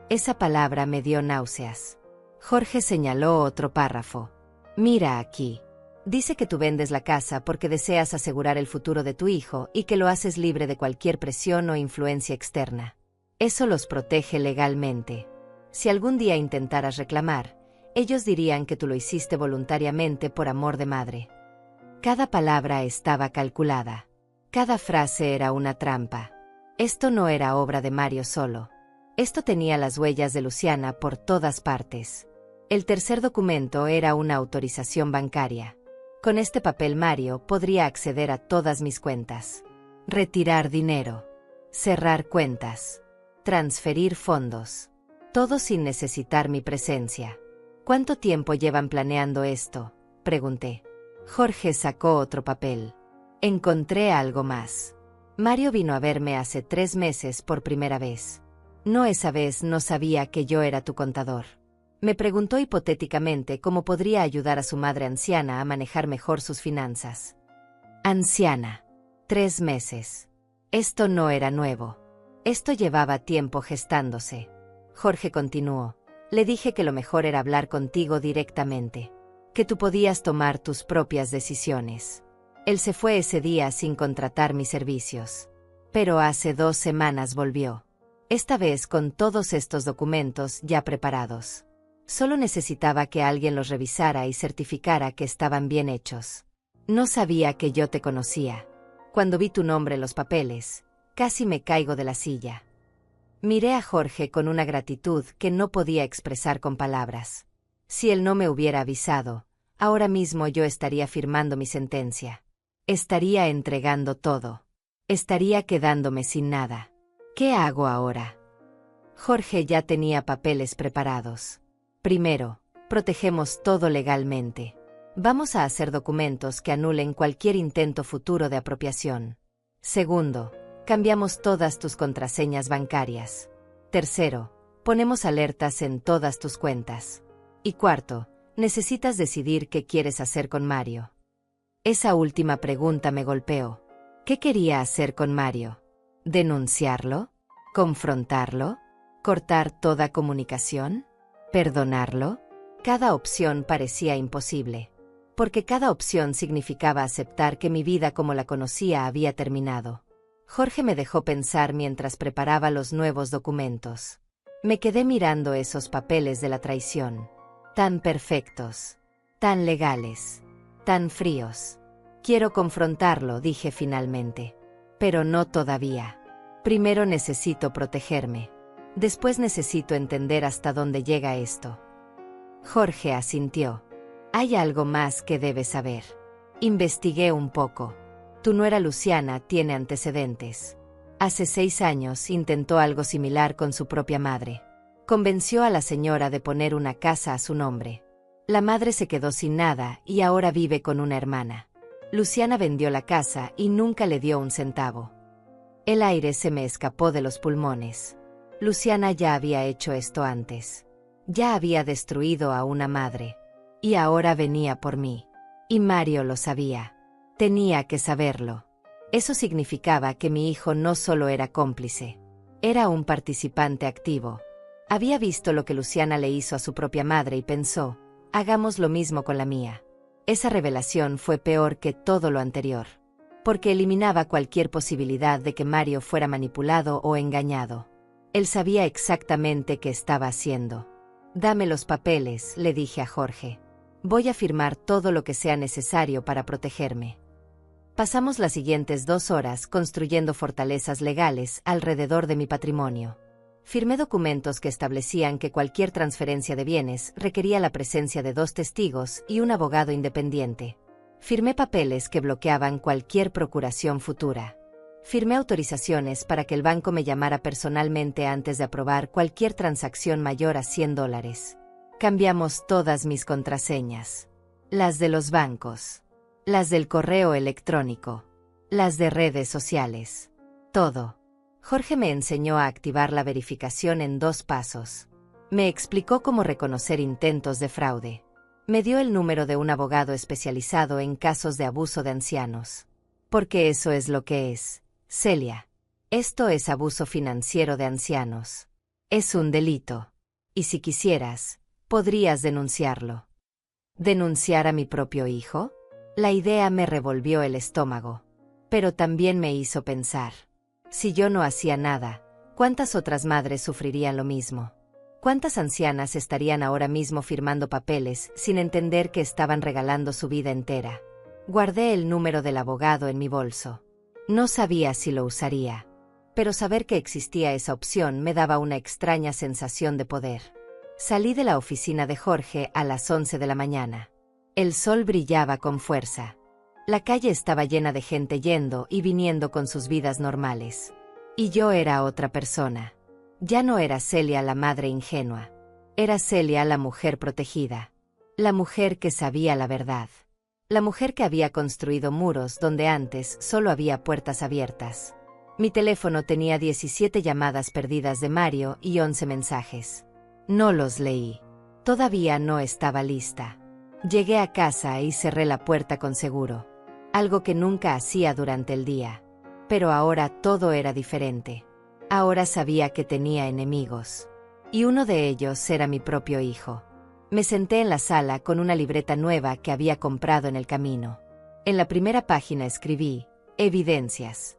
Speaker 1: Esa palabra me dio náuseas. Jorge señaló otro párrafo. Mira aquí. Dice que tú vendes la casa porque deseas asegurar el futuro de tu hijo y que lo haces libre de cualquier presión o influencia externa. Eso los protege legalmente. Si algún día intentaras reclamar, ellos dirían que tú lo hiciste voluntariamente por amor de madre. Cada palabra estaba calculada. Cada frase era una trampa. Esto no era obra de Mario solo. Esto tenía las huellas de Luciana por todas partes. El tercer documento era una autorización bancaria. Con este papel Mario podría acceder a todas mis cuentas. Retirar dinero. Cerrar cuentas. Transferir fondos. Todo sin necesitar mi presencia. ¿Cuánto tiempo llevan planeando esto?, pregunté. Jorge sacó otro papel. Encontré algo más. Mario vino a verme hace 3 meses por primera vez. No, esa vez no sabía que yo era tu contador. Me preguntó hipotéticamente cómo podría ayudar a su madre anciana a manejar mejor sus finanzas. Anciana. 3 meses. Esto no era nuevo. Esto llevaba tiempo gestándose. Jorge continuó. Le dije que lo mejor era hablar contigo directamente. Que tú podías tomar tus propias decisiones. Él se fue ese día sin contratar mis servicios. Pero hace 2 semanas volvió. Esta vez con todos estos documentos ya preparados. Solo necesitaba que alguien los revisara y certificara que estaban bien hechos. No sabía que yo te conocía. Cuando vi tu nombre en los papeles, casi me caigo de la silla. Miré a Jorge con una gratitud que no podía expresar con palabras. Si él no me hubiera avisado, ahora mismo yo estaría firmando mi sentencia. Estaría entregando todo. Estaría quedándome sin nada. ¿Qué hago ahora? Jorge ya tenía papeles preparados. Primero, protegemos todo legalmente. Vamos a hacer documentos que anulen cualquier intento futuro de apropiación. Segundo, cambiamos todas tus contraseñas bancarias. Tercero, ponemos alertas en todas tus cuentas. Y cuarto, Necesitas decidir qué quieres hacer con Mario. Esa última pregunta me golpeó. ¿Qué quería hacer con Mario? ¿Denunciarlo? ¿Confrontarlo? ¿Cortar toda comunicación? ¿Perdonarlo? Cada opción parecía imposible, porque cada opción significaba aceptar que mi vida como la conocía había terminado. Jorge me dejó pensar mientras preparaba los nuevos documentos. Me quedé mirando esos papeles de la traición. Tan perfectos, tan legales, tan fríos. Quiero confrontarlo, dije finalmente. Pero no todavía. Primero necesito protegerme. Después necesito entender hasta dónde llega esto. Jorge asintió. Hay algo más que debes saber. Investigué un poco. Tu nuera Luciana tiene antecedentes. Hace 6 años intentó algo similar con su propia madre. Convenció a la señora de poner una casa a su nombre. La madre se quedó sin nada y ahora vive con una hermana. Luciana vendió la casa y nunca le dio un centavo. El aire se me escapó de los pulmones. Luciana ya había hecho esto antes. Ya había destruido a una madre. Y ahora venía por mí. Y Mario lo sabía. Tenía que saberlo. Eso significaba que mi hijo no solo era cómplice. Era un participante activo. Había visto lo que Luciana le hizo a su propia madre y pensó, hagamos lo mismo con la mía. Esa revelación fue peor que todo lo anterior, porque eliminaba cualquier posibilidad de que Mario fuera manipulado o engañado. Él sabía exactamente qué estaba haciendo. Dame los papeles, le dije a Jorge. Voy a firmar todo lo que sea necesario para protegerme. Pasamos las siguientes 2 horas construyendo fortalezas legales alrededor de mi patrimonio. Firmé documentos que establecían que cualquier transferencia de bienes requería la presencia de 2 testigos y un abogado independiente. Firmé papeles que bloqueaban cualquier procuración futura. Firmé autorizaciones para que el banco me llamara personalmente antes de aprobar cualquier transacción mayor a $100. Cambiamos todas mis contraseñas. Las de los bancos. Las del correo electrónico. Las de redes sociales. Todo. Jorge me enseñó a activar la verificación en 2 pasos. Me explicó cómo reconocer intentos de fraude. Me dio el número de un abogado especializado en casos de abuso de ancianos. Porque eso es lo que es, Celia. Esto es abuso financiero de ancianos. Es un delito. Y si quisieras, podrías denunciarlo. ¿Denunciar a mi propio hijo? La idea me revolvió el estómago. Pero también me hizo pensar. Si yo no hacía nada, ¿cuántas otras madres sufrirían lo mismo? ¿Cuántas ancianas estarían ahora mismo firmando papeles sin entender que estaban regalando su vida entera? Guardé el número del abogado en mi bolso. No sabía si lo usaría, pero saber que existía esa opción me daba una extraña sensación de poder. Salí de la oficina de Jorge a las 11 de la mañana. El sol brillaba con fuerza. La calle estaba llena de gente yendo y viniendo con sus vidas normales. Y yo era otra persona. Ya no era Celia la madre ingenua. Era Celia la mujer protegida. La mujer que sabía la verdad. La mujer que había construido muros donde antes solo había puertas abiertas. Mi teléfono tenía 17 llamadas perdidas de Mario y 11 mensajes. No los leí. Todavía no estaba lista. Llegué a casa y cerré la puerta con seguro. Algo que nunca hacía durante el día. Pero ahora todo era diferente. Ahora sabía que tenía enemigos. Y uno de ellos era mi propio hijo. Me senté en la sala con una libreta nueva que había comprado en el camino. En la primera página escribí, evidencias.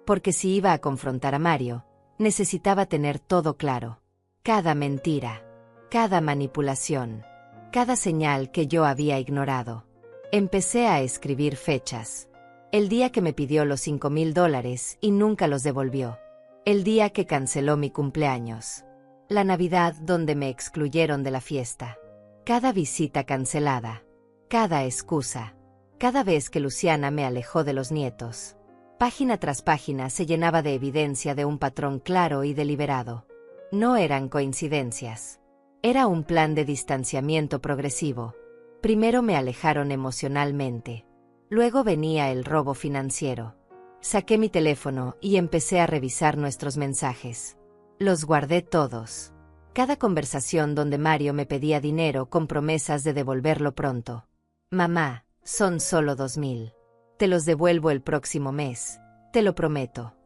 Speaker 1: Porque si iba a confrontar a Mario, necesitaba tener todo claro. Cada mentira. Cada manipulación. Cada señal que yo había ignorado. Empecé a escribir fechas. El día que me pidió los $5,000 y nunca los devolvió. El día que canceló mi cumpleaños. La Navidad donde me excluyeron de la fiesta. Cada visita cancelada. Cada excusa. Cada vez que Luciana me alejó de los nietos. Página tras página se llenaba de evidencia de un patrón claro y deliberado. No eran coincidencias. Era un plan de distanciamiento progresivo. Primero me alejaron emocionalmente. Luego venía el robo financiero. Saqué mi teléfono y empecé a revisar nuestros mensajes. Los guardé todos. Cada conversación donde Mario me pedía dinero con promesas de devolverlo pronto. Mamá, son solo 2.000. Te los devuelvo el próximo mes, te lo prometo.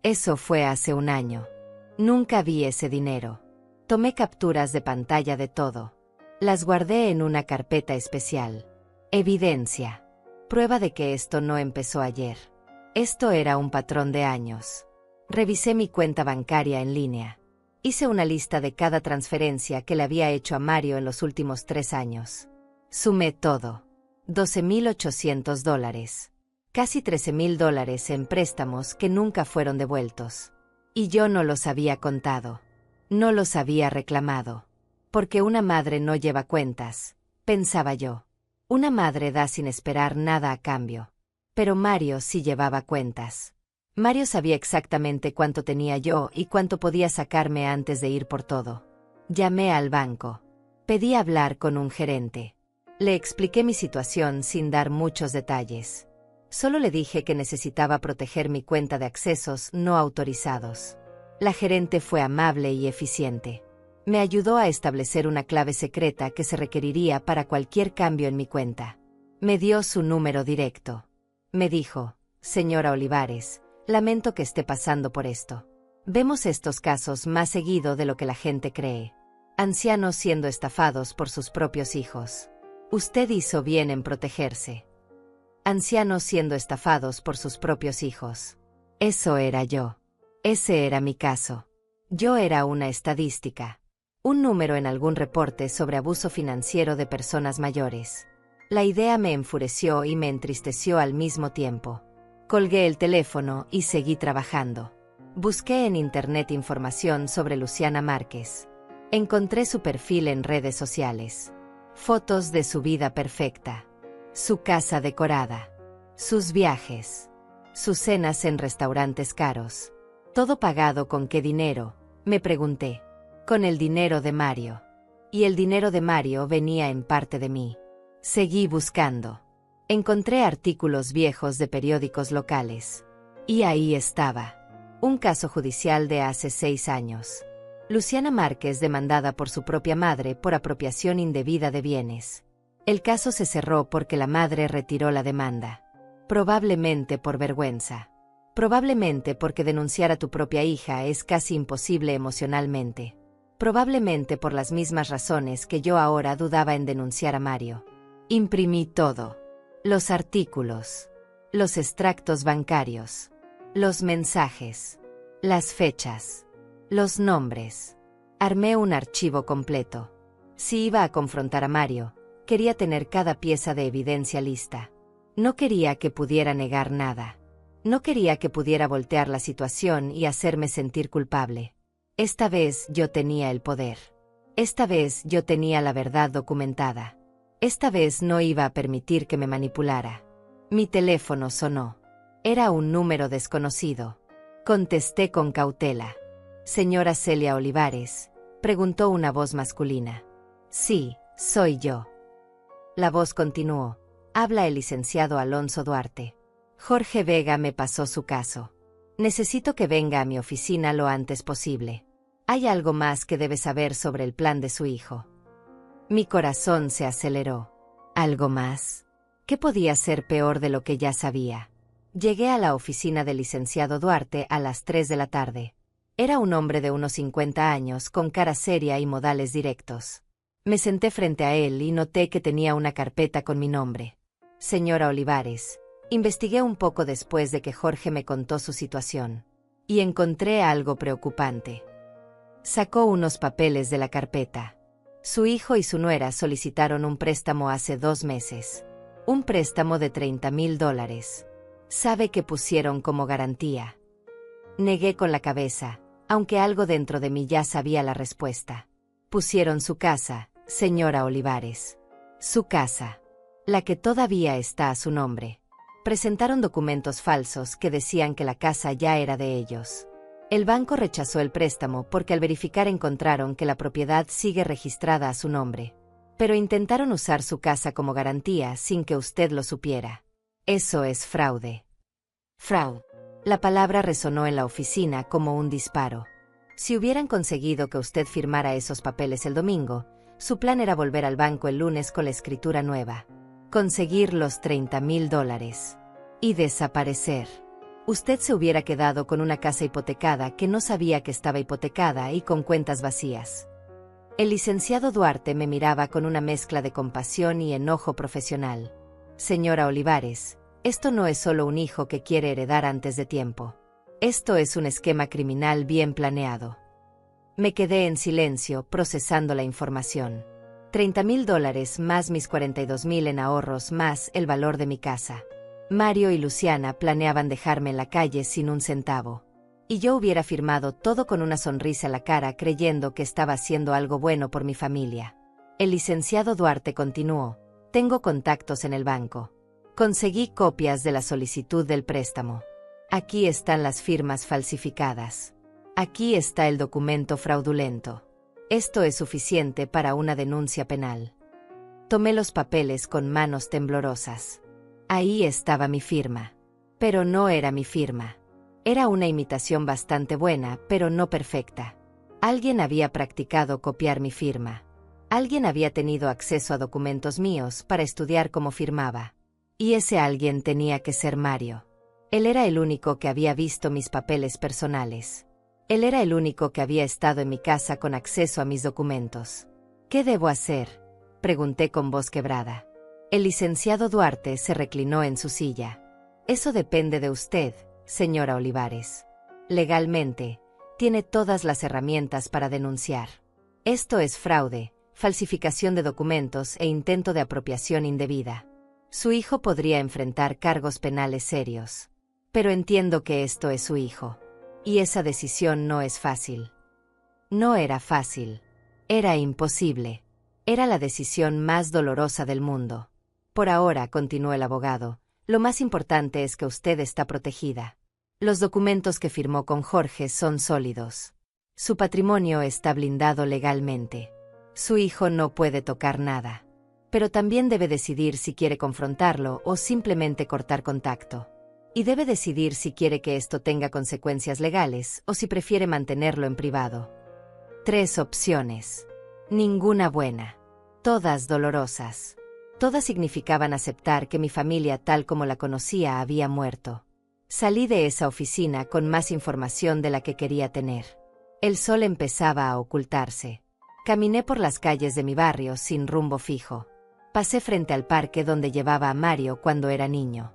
Speaker 1: Eso fue hace un año. Nunca vi ese dinero. Tomé capturas de pantalla de todo. Las guardé en una carpeta especial. Evidencia. Prueba de que esto no empezó ayer. Esto era un patrón de años. Revisé mi cuenta bancaria en línea. Hice una lista de cada transferencia que le había hecho a Mario en los últimos 3 años. Sumé todo. $12.800. Casi $13.000 en préstamos que nunca fueron devueltos. Y yo no los había contado. No los había reclamado. Porque una madre no lleva cuentas, pensaba yo. Una madre da sin esperar nada a cambio. Pero Mario sí llevaba cuentas. Mario sabía exactamente cuánto tenía yo y cuánto podía sacarme antes de ir por todo. Llamé al banco. Pedí hablar con un gerente. Le expliqué mi situación sin dar muchos detalles. Solo le dije que necesitaba proteger mi cuenta de accesos no autorizados. La gerente fue amable y eficiente. Me ayudó a establecer una clave secreta que se requeriría para cualquier cambio en mi cuenta. Me dio su número directo. Me dijo, señora Olivares, lamento que esté pasando por esto. Vemos estos casos más seguido de lo que la gente cree. Ancianos siendo estafados por sus propios hijos. Usted hizo bien en protegerse. Ancianos siendo estafados por sus propios hijos. Eso era yo. Ese era mi caso. Yo era una estadística. Un número en algún reporte sobre abuso financiero de personas mayores. La idea me enfureció y me entristeció al mismo tiempo. Colgué el teléfono y seguí trabajando. Busqué en internet información sobre Luciana Márquez. Encontré su perfil en redes sociales. Fotos de su vida perfecta. Su casa decorada. Sus viajes. Sus cenas en restaurantes caros. ¿Todo pagado con qué dinero?, me pregunté. Con el dinero de Mario. Y el dinero de Mario venía en parte de mí. Seguí buscando. Encontré artículos viejos de periódicos locales. Y ahí estaba. Un caso judicial de hace 6 años. Luciana Márquez demandada por su propia madre por apropiación indebida de bienes. El caso se cerró porque la madre retiró la demanda. Probablemente por vergüenza. Probablemente porque denunciar a tu propia hija es casi imposible emocionalmente. Probablemente por las mismas razones que yo ahora dudaba en denunciar a Mario. Imprimí todo. Los artículos. Los extractos bancarios. Los mensajes. Las fechas. Los nombres. Armé un archivo completo. Si iba a confrontar a Mario, quería tener cada pieza de evidencia lista. No quería que pudiera negar nada. No quería que pudiera voltear la situación y hacerme sentir culpable. Esta vez yo tenía el poder. Esta vez yo tenía la verdad documentada. Esta vez no iba a permitir que me manipulara. Mi teléfono sonó. Era un número desconocido. Contesté con cautela. Señora Celia Olivares, preguntó una voz masculina. Sí, soy yo. La voz continuó. Habla el licenciado Alonso Duarte. Jorge Vega me pasó su caso. Necesito que venga a mi oficina lo antes posible. Hay algo más que debe saber sobre el plan de su hijo. Mi corazón se aceleró. ¿Algo más? ¿Qué podía ser peor de lo que ya sabía? Llegué a la oficina del licenciado Duarte a las 3 de la tarde. Era un hombre de unos 50 años con cara seria y modales directos. Me senté frente a él y noté que tenía una carpeta con mi nombre. Señora Olivares, investigué un poco después de que Jorge me contó su situación. Y encontré algo preocupante. Sacó unos papeles de la carpeta. Su hijo y su nuera solicitaron un préstamo hace 2 meses. Un préstamo de $30.000. ¿Sabe qué pusieron como garantía? Negué con la cabeza, aunque algo dentro de mí ya sabía la respuesta. Pusieron su casa, señora Olivares. Su casa. La que todavía está a su nombre. Presentaron documentos falsos que decían que la casa ya era de ellos. El banco rechazó el préstamo porque al verificar encontraron que la propiedad sigue registrada a su nombre. Pero intentaron usar su casa como garantía sin que usted lo supiera. Eso es fraude. Fraude. La palabra resonó en la oficina como un disparo. Si hubieran conseguido que usted firmara esos papeles el domingo, su plan era volver al banco el lunes con la escritura nueva, conseguir los $30,000 y desaparecer. Usted se hubiera quedado con una casa hipotecada que no sabía que estaba hipotecada y con cuentas vacías. El licenciado Duarte me miraba con una mezcla de compasión y enojo profesional. Señora Olivares, esto no es solo un hijo que quiere heredar antes de tiempo. Esto es un esquema criminal bien planeado. Me quedé en silencio, procesando la información. $30,000 más mis 42,000 en ahorros más el valor de mi casa. Mario y Luciana planeaban dejarme en la calle sin un centavo. Y yo hubiera firmado todo con una sonrisa en la cara creyendo que estaba haciendo algo bueno por mi familia. El licenciado Duarte continuó. Tengo contactos en el banco. Conseguí copias de la solicitud del préstamo. Aquí están las firmas falsificadas. Aquí está el documento fraudulento. Esto es suficiente para una denuncia penal. Tomé los papeles con manos temblorosas. Ahí estaba mi firma. Pero no era mi firma. Era una imitación bastante buena, pero no perfecta. Alguien había practicado copiar mi firma. Alguien había tenido acceso a documentos míos para estudiar cómo firmaba. Y ese alguien tenía que ser Mario. Él era el único que había visto mis papeles personales. Él era el único que había estado en mi casa con acceso a mis documentos. ¿Qué debo hacer?, pregunté con voz quebrada. El licenciado Duarte se reclinó en su silla. Eso depende de usted, señora Olivares. Legalmente, tiene todas las herramientas para denunciar. Esto es fraude, falsificación de documentos e intento de apropiación indebida. Su hijo podría enfrentar cargos penales serios. Pero entiendo que esto es su hijo. Y esa decisión no es fácil. No era fácil. Era imposible. Era la decisión más dolorosa del mundo. Por ahora, continuó el abogado, lo más importante es que usted está protegida. Los documentos que firmó con Jorge son sólidos. Su patrimonio está blindado legalmente. Su hijo no puede tocar nada. Pero también debe decidir si quiere confrontarlo o simplemente cortar contacto. Y debe decidir si quiere que esto tenga consecuencias legales o si prefiere mantenerlo en privado. 3 opciones. Ninguna buena. Todas dolorosas. Todas significaban aceptar que mi familia tal como la conocía había muerto. Salí de esa oficina con más información de la que quería tener. El sol empezaba a ocultarse. Caminé por las calles de mi barrio sin rumbo fijo. Pasé frente al parque donde llevaba a Mario cuando era niño.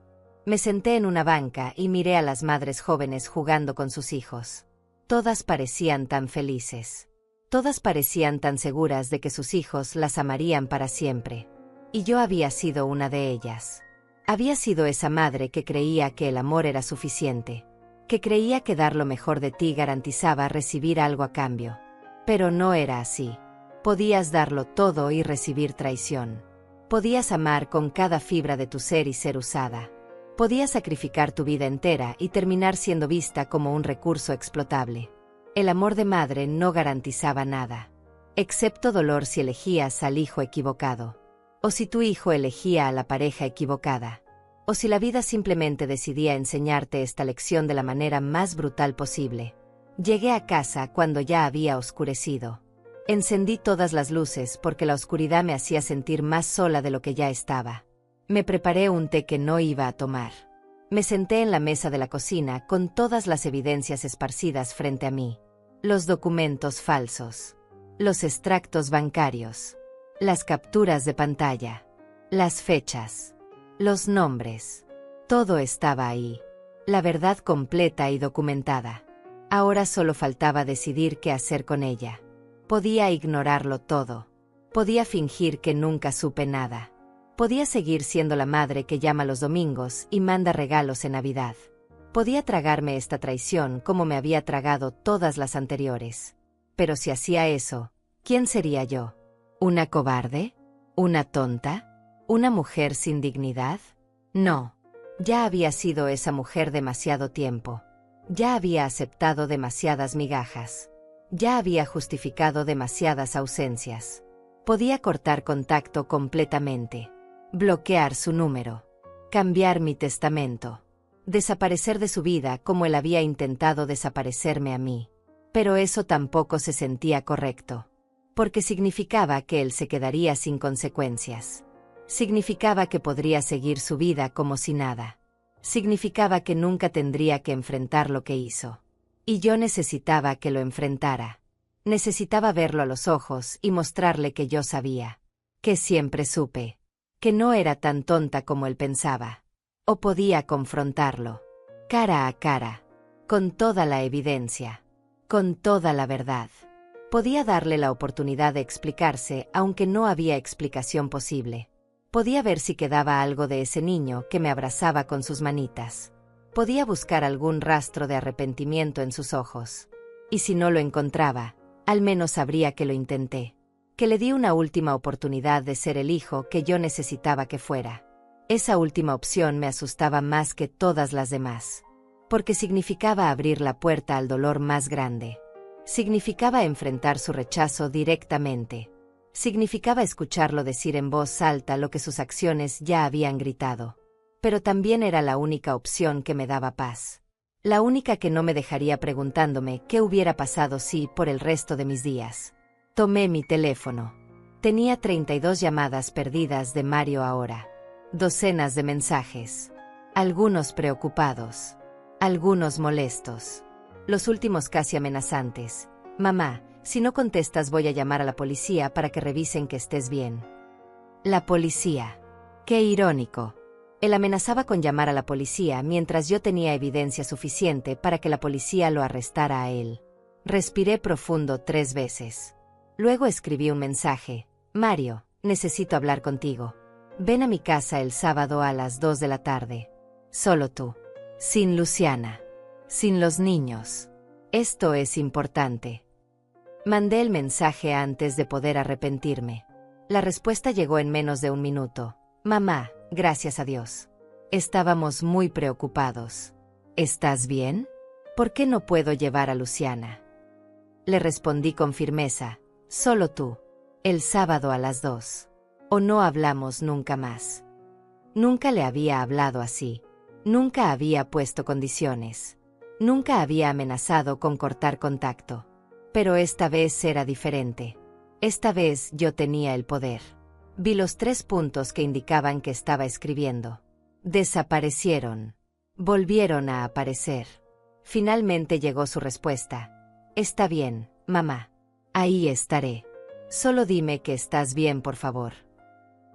Speaker 1: Me senté en una banca y miré a las madres jóvenes jugando con sus hijos. Todas parecían tan felices. Todas parecían tan seguras de que sus hijos las amarían para siempre. Y yo había sido una de ellas. Había sido esa madre que creía que el amor era suficiente. Que creía que dar lo mejor de ti garantizaba recibir algo a cambio. Pero no era así. Podías darlo todo y recibir traición. Podías amar con cada fibra de tu ser y ser usada. Podías sacrificar tu vida entera y terminar siendo vista como un recurso explotable. El amor de madre no garantizaba nada. Excepto dolor si elegías al hijo equivocado. O si tu hijo elegía a la pareja equivocada. O si la vida simplemente decidía enseñarte esta lección de la manera más brutal posible. Llegué a casa cuando ya había oscurecido. Encendí todas las luces porque la oscuridad me hacía sentir más sola de lo que ya estaba. Me preparé un té que no iba a tomar. Me senté en la mesa de la cocina con todas las evidencias esparcidas frente a mí. Los documentos falsos. Los extractos bancarios. Las capturas de pantalla. Las fechas. Los nombres. Todo estaba ahí. La verdad completa y documentada. Ahora solo faltaba decidir qué hacer con ella. Podía ignorarlo todo. Podía fingir que nunca supe nada. Podía seguir siendo la madre que llama los domingos y manda regalos en Navidad. Podía tragarme esta traición como me había tragado todas las anteriores. Pero si hacía eso, ¿quién sería yo? ¿Una cobarde? ¿Una tonta? ¿Una mujer sin dignidad? No. Ya había sido esa mujer demasiado tiempo. Ya había aceptado demasiadas migajas. Ya había justificado demasiadas ausencias. Podía cortar contacto completamente. Bloquear su número. Cambiar mi testamento. Desaparecer de su vida como él había intentado desaparecerme a mí. Pero eso tampoco se sentía correcto. Porque significaba que él se quedaría sin consecuencias. Significaba que podría seguir su vida como si nada. Significaba que nunca tendría que enfrentar lo que hizo. Y yo necesitaba que lo enfrentara. Necesitaba verlo a los ojos y mostrarle que yo sabía. Que siempre supe. Que no era tan tonta como él pensaba. O podía confrontarlo. Cara a cara. Con toda la evidencia. Con toda la verdad. Podía darle la oportunidad de explicarse, aunque no había explicación posible. Podía ver si quedaba algo de ese niño que me abrazaba con sus manitas. Podía buscar algún rastro de arrepentimiento en sus ojos. Y si no lo encontraba, al menos sabría que lo intenté. Que le di una última oportunidad de ser el hijo que yo necesitaba que fuera. Esa última opción me asustaba más que todas las demás. Porque significaba abrir la puerta al dolor más grande. Significaba enfrentar su rechazo directamente. Significaba escucharlo decir en voz alta lo que sus acciones ya habían gritado. Pero también era la única opción que me daba paz. La única que no me dejaría preguntándome qué hubiera pasado si, por el resto de mis días. Tomé mi teléfono. Tenía 32 llamadas perdidas de Mario ahora. Docenas de mensajes. Algunos preocupados. Algunos molestos. Los últimos casi amenazantes. Mamá, si no contestas voy a llamar a la policía para que revisen que estés bien. La policía. Qué irónico. Él amenazaba con llamar a la policía mientras yo tenía evidencia suficiente para que la policía lo arrestara a él. Respiré profundo 3 veces. Luego escribí un mensaje. Mario, necesito hablar contigo. Ven a mi casa el sábado a las 2 de la tarde. Solo tú. Sin Luciana. Sin los niños. Esto es importante. Mandé el mensaje antes de poder arrepentirme. La respuesta llegó en menos de 1 minuto. Mamá, gracias a Dios. Estábamos muy preocupados. ¿Estás bien? ¿Por qué no puedo llevar a Luciana? Le respondí con firmeza. Solo tú. El sábado a las 2. O no hablamos nunca más. Nunca le había hablado así. Nunca había puesto condiciones. Nunca había amenazado con cortar contacto. Pero esta vez era diferente. Esta vez yo tenía el poder. Vi los 3 puntos que indicaban que estaba escribiendo. Desaparecieron. Volvieron a aparecer. Finalmente llegó su respuesta. Está bien, mamá. Ahí estaré. Solo dime que estás bien, por favor.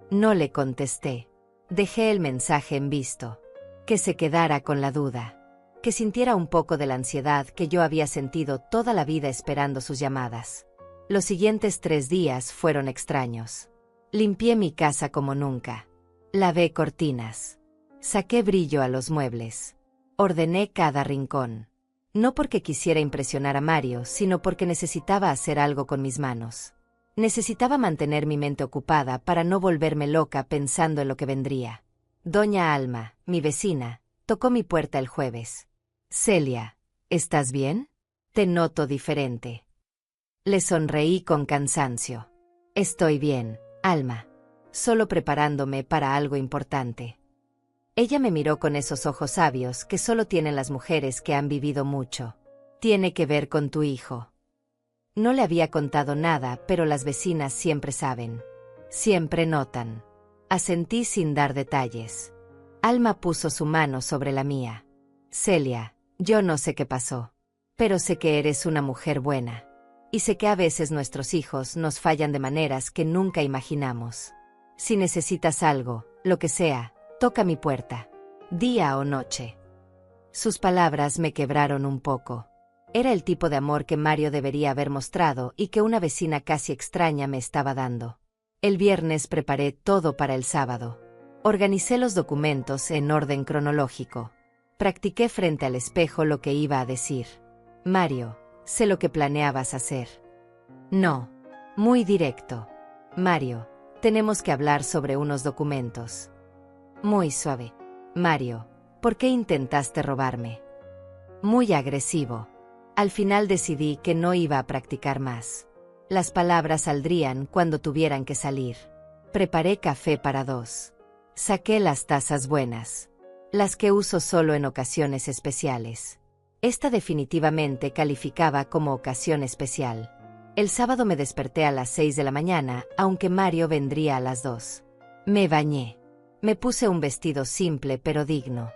Speaker 1: No le contesté. Dejé el mensaje en visto. Que se quedara con la duda. Que sintiera un poco de la ansiedad que yo había sentido toda la vida esperando sus llamadas. Los siguientes 3 días fueron extraños. Limpié mi casa como nunca. Lavé cortinas. Saqué brillo a los muebles. Ordené cada rincón. No porque quisiera impresionar a Mario, sino porque necesitaba hacer algo con mis manos. Necesitaba mantener mi mente ocupada para no volverme loca pensando en lo que vendría. Doña Alma, mi vecina, tocó mi puerta el jueves. Celia, ¿estás bien? Te noto diferente. Le sonreí con cansancio. Estoy bien, Alma. Solo preparándome para algo importante. Ella me miró con esos ojos sabios que solo tienen las mujeres que han vivido mucho. Tiene que ver con tu hijo. No le había contado nada, pero las vecinas siempre saben. Siempre notan. Asentí sin dar detalles. Alma puso su mano sobre la mía. Celia, yo no sé qué pasó. Pero sé que eres una mujer buena. Y sé que a veces nuestros hijos nos fallan de maneras que nunca imaginamos. Si necesitas algo, lo que sea, toca mi puerta. Día o noche. Sus palabras me quebraron un poco. Era el tipo de amor que Mario debería haber mostrado y que una vecina casi extraña me estaba dando. El viernes preparé todo para el sábado. Organicé los documentos en orden cronológico. Practiqué frente al espejo lo que iba a decir. Mario, sé lo que planeabas hacer. No. Muy directo. Mario, tenemos que hablar sobre unos documentos. Muy suave. Mario, ¿por qué intentaste robarme? Muy agresivo. Al final decidí que no iba a practicar más. Las palabras saldrían cuando tuvieran que salir. Preparé café para 2. Saqué las tazas buenas. Las que uso solo en ocasiones especiales. Esta definitivamente calificaba como ocasión especial. El sábado me desperté a las 6 de la mañana, aunque Mario vendría a las 2. Me bañé. Me puse un vestido simple pero digno.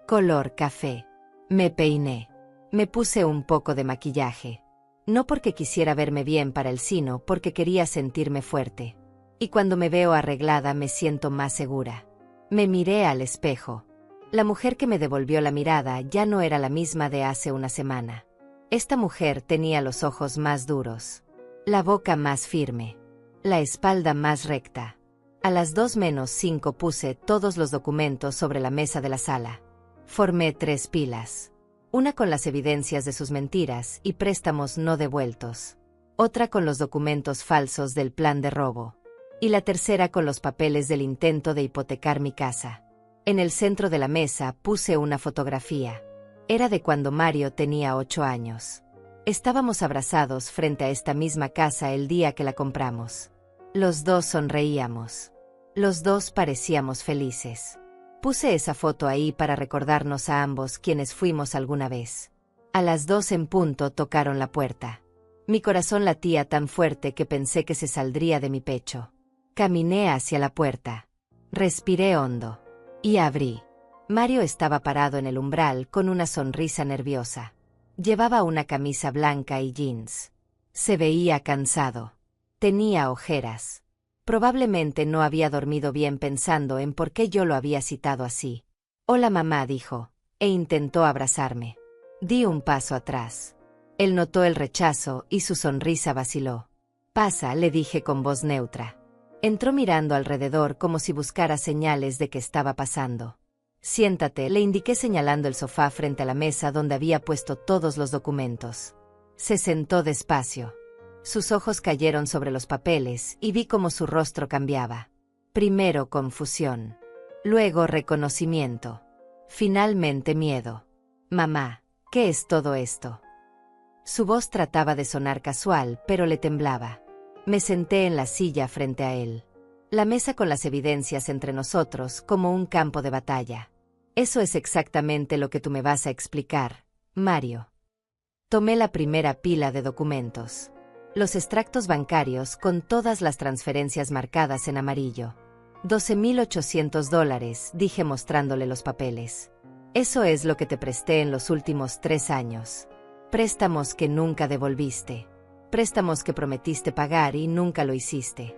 Speaker 1: Color café. Me peiné. Me puse un poco de maquillaje. No porque quisiera verme bien para el sino porque quería sentirme fuerte. Y cuando me veo arreglada me siento más segura. Me miré al espejo. La mujer que me devolvió la mirada ya no era la misma de hace una semana. Esta mujer tenía los ojos más duros, la boca más firme, la espalda más recta. A las 2:05 puse todos los documentos sobre la mesa de la sala. Formé 3 pilas. Una con las evidencias de sus mentiras y préstamos no devueltos. Otra con los documentos falsos del plan de robo. Y la tercera con los papeles del intento de hipotecar mi casa. En el centro de la mesa puse una fotografía. Era de cuando Mario tenía 8 años. Estábamos abrazados frente a esta misma casa el día que la compramos. Los dos sonreíamos. Los dos parecíamos felices. Puse esa foto ahí para recordarnos a ambos quienes fuimos alguna vez. A las 2 en punto tocaron la puerta. Mi corazón latía tan fuerte que pensé que se saldría de mi pecho. Caminé hacia la puerta. Respiré hondo. Y abrí. Mario estaba parado en el umbral con una sonrisa nerviosa. Llevaba una camisa blanca y jeans. Se veía cansado. Tenía ojeras. Probablemente no había dormido bien pensando en por qué yo lo había citado así. «Hola mamá», dijo, e intentó abrazarme. Di un paso atrás. Él notó el rechazo y su sonrisa vaciló. «Pasa», le dije con voz neutra. Entró mirando alrededor como si buscara señales de que estaba pasando. «Siéntate», le indiqué señalando el sofá frente a la mesa donde había puesto todos los documentos. Se sentó despacio. Sus ojos cayeron sobre los papeles y vi cómo su rostro cambiaba. Primero confusión. Luego reconocimiento. Finalmente miedo. «Mamá, ¿qué es todo esto?». Su voz trataba de sonar casual, pero le temblaba. Me senté en la silla frente a él. La mesa con las evidencias entre nosotros como un campo de batalla. «Eso es exactamente lo que tú me vas a explicar, Mario». Tomé la primera pila de documentos. Los extractos bancarios con todas las transferencias marcadas en amarillo. $12,800, dije mostrándole los papeles. «Eso es lo que te presté en los últimos 3 años. Préstamos que nunca devolviste. Préstamos que prometiste pagar y nunca lo hiciste».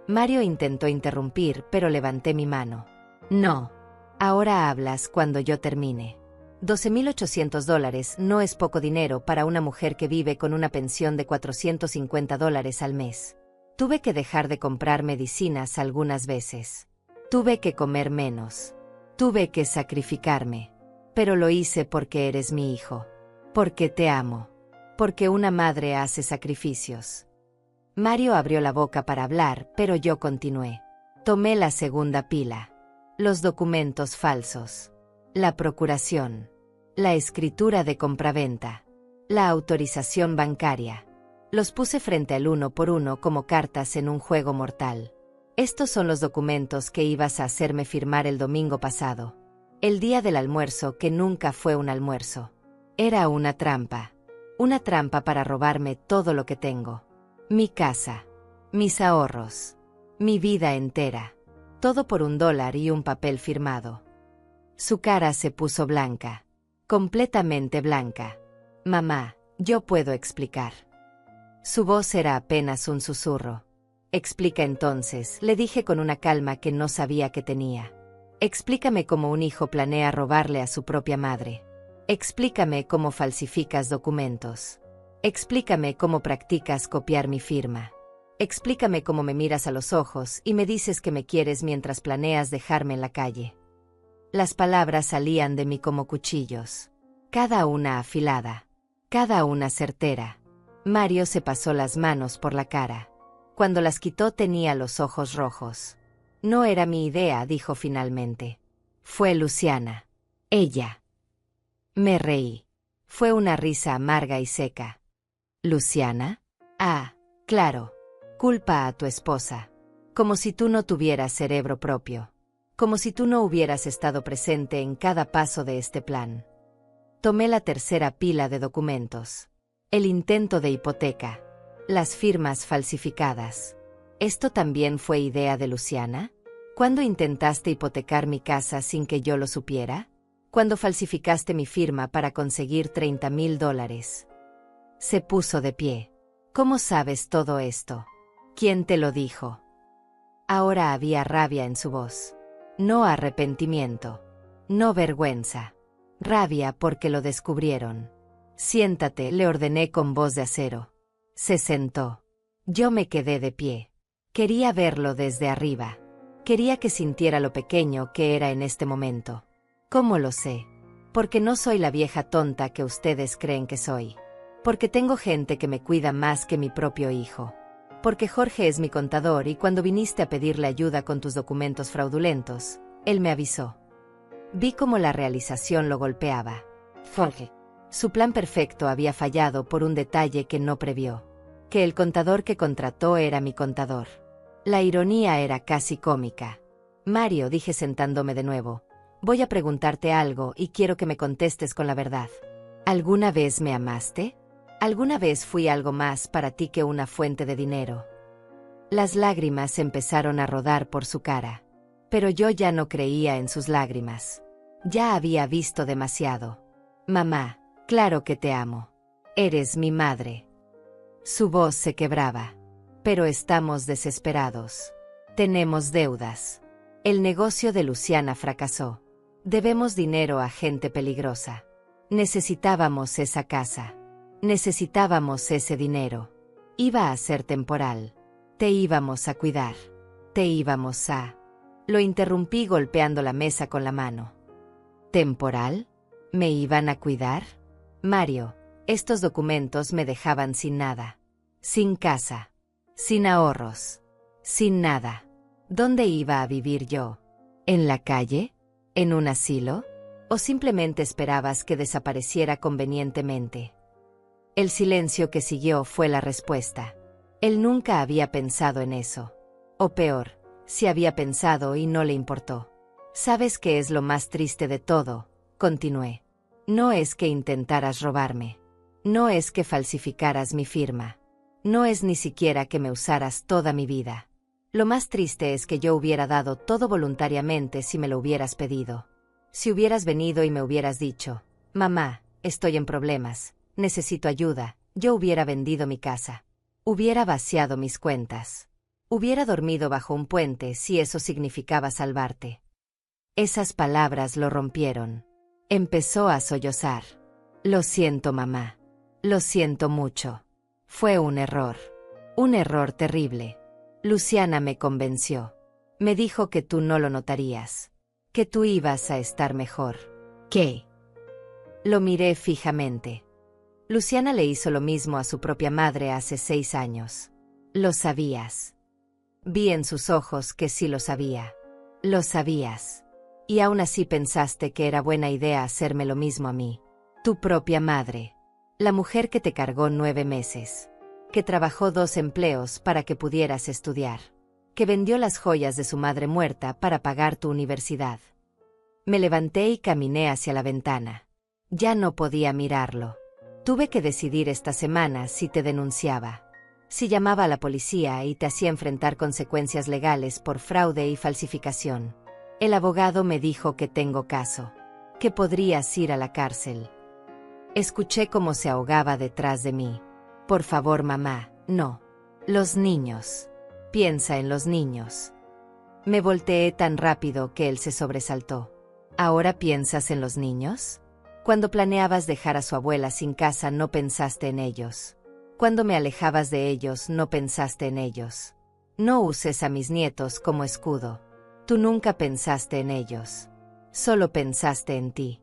Speaker 1: Mario intentó interrumpir, pero levanté mi mano. «No. Ahora hablas cuando yo termine. $12,800 no es poco dinero para una mujer que vive con una pensión de $450 al mes. Tuve que dejar de comprar medicinas algunas veces. Tuve que comer menos. Tuve que sacrificarme. Pero lo hice porque eres mi hijo. Porque te amo. Porque una madre hace sacrificios». Mario abrió la boca para hablar, pero yo continué. Tomé la segunda pila. Los documentos falsos. La procuración. La escritura de compraventa. La autorización bancaria. Los puse frente al uno por uno como cartas en un juego mortal. «Estos son los documentos que ibas a hacerme firmar el domingo pasado. El día del almuerzo que nunca fue un almuerzo. Era una trampa. Una trampa para robarme todo lo que tengo. Mi casa. Mis ahorros. Mi vida entera. Todo por $1 y un papel firmado». Su cara se puso blanca. Completamente blanca. «Mamá, yo puedo explicar». Su voz era apenas un susurro. «Explica entonces», le dije con una calma que no sabía que tenía. «Explícame cómo un hijo planea robarle a su propia madre. Explícame cómo falsificas documentos. Explícame cómo practicas copiar mi firma. Explícame cómo me miras a los ojos y me dices que me quieres mientras planeas dejarme en la calle». Las palabras salían de mí como cuchillos. Cada una afilada. Cada una certera. Mario se pasó las manos por la cara. Cuando las quitó tenía los ojos rojos. «No era mi idea», dijo finalmente. «Fue Luciana. Ella». Me reí. Fue una risa amarga y seca. «¿Luciana? Ah, claro. Culpa a tu esposa. Como si tú no tuvieras cerebro propio. Como si tú no hubieras estado presente en cada paso de este plan». Tomé la tercera pila de documentos. El intento de hipoteca. Las firmas falsificadas. ¿Esto también fue idea de Luciana? ¿Cuándo intentaste hipotecar mi casa sin que yo lo supiera? ¿Cuándo falsificaste mi firma para conseguir $30,000? Se puso de pie. ¿Cómo sabes todo esto? ¿Quién te lo dijo? Ahora había rabia en su voz. No arrepentimiento. No vergüenza. Rabia porque lo descubrieron. Siéntate, le ordené con voz de acero. Se sentó. Yo me quedé de pie. Quería verlo desde arriba. Quería que sintiera lo pequeño que era en este momento. ¿Cómo lo sé? Porque no soy la vieja tonta que ustedes creen que soy. Porque tengo gente que me cuida más que mi propio hijo. Porque Jorge es mi contador y cuando viniste a pedirle ayuda con tus documentos fraudulentos, él me avisó. Vi cómo la realización lo golpeaba. Jorge. Su plan perfecto había fallado por un detalle que no previó. Que el contador que contrató era mi contador. La ironía era casi cómica. Mario, dije sentándome de nuevo, voy a preguntarte algo y quiero que me contestes con la verdad. ¿Alguna vez me amaste? ¿Alguna vez fui algo más para ti que una fuente de dinero? Las lágrimas empezaron a rodar por su cara. Pero yo ya no creía en sus lágrimas. Ya había visto demasiado. Mamá, claro que te amo. Eres mi madre. Su voz se quebraba. Pero estamos desesperados. Tenemos deudas. El negocio de Luciana fracasó. Debemos dinero a gente peligrosa. Necesitábamos esa casa. Necesitábamos ese dinero. Iba a ser temporal. Te íbamos a cuidar. Te íbamos a... Lo interrumpí golpeando la mesa con la mano. ¿Temporal? ¿Me iban a cuidar? Mario, estos documentos me dejaban sin nada. Sin casa. Sin ahorros. Sin nada. ¿Dónde iba a vivir yo? ¿En la calle? ¿En un asilo? ¿O simplemente esperabas que desapareciera convenientemente? El silencio que siguió fue la respuesta. Él nunca había pensado en eso. O peor, si había pensado y no le importó. ¿Sabes qué es lo más triste de todo? Continué. No es que intentaras robarme. No es que falsificaras mi firma. No es ni siquiera que me usaras toda mi vida. Lo más triste es que yo hubiera dado todo voluntariamente si me lo hubieras pedido. Si hubieras venido y me hubieras dicho, mamá, estoy en problemas, necesito ayuda, yo hubiera vendido mi casa. Hubiera vaciado mis cuentas. Hubiera dormido bajo un puente si eso significaba salvarte. Esas palabras lo rompieron. Empezó a sollozar. Lo siento, mamá. Lo siento mucho. Fue un error. Un error terrible. Luciana me convenció. Me dijo que tú no lo notarías. Que tú ibas a estar mejor. ¿Qué? Lo miré fijamente. Luciana le hizo lo mismo a su propia madre hace 6 años. Lo sabías. Vi en sus ojos que sí lo sabía. Lo sabías. Y aún así pensaste que era buena idea hacerme lo mismo a mí. Tu propia madre. La mujer que te cargó 9 meses. Que trabajó 2 empleos para que pudieras estudiar. Que vendió las joyas de su madre muerta para pagar tu universidad. Me levanté y caminé hacia la ventana. Ya no podía mirarlo. Tuve que decidir esta semana si te denunciaba. Si llamaba a la policía y te hacía enfrentar consecuencias legales por fraude y falsificación. El abogado me dijo que tengo caso. Que podrías ir a la cárcel. Escuché cómo se ahogaba detrás de mí. Por favor, mamá, no. Los niños. Piensa en los niños. Me volteé tan rápido que él se sobresaltó. ¿Ahora piensas en los niños? Cuando planeabas dejar a su abuela sin casa no pensaste en ellos. Cuando me alejabas de ellos no pensaste en ellos. No uses a mis nietos como escudo. Tú nunca pensaste en ellos. Solo pensaste en ti.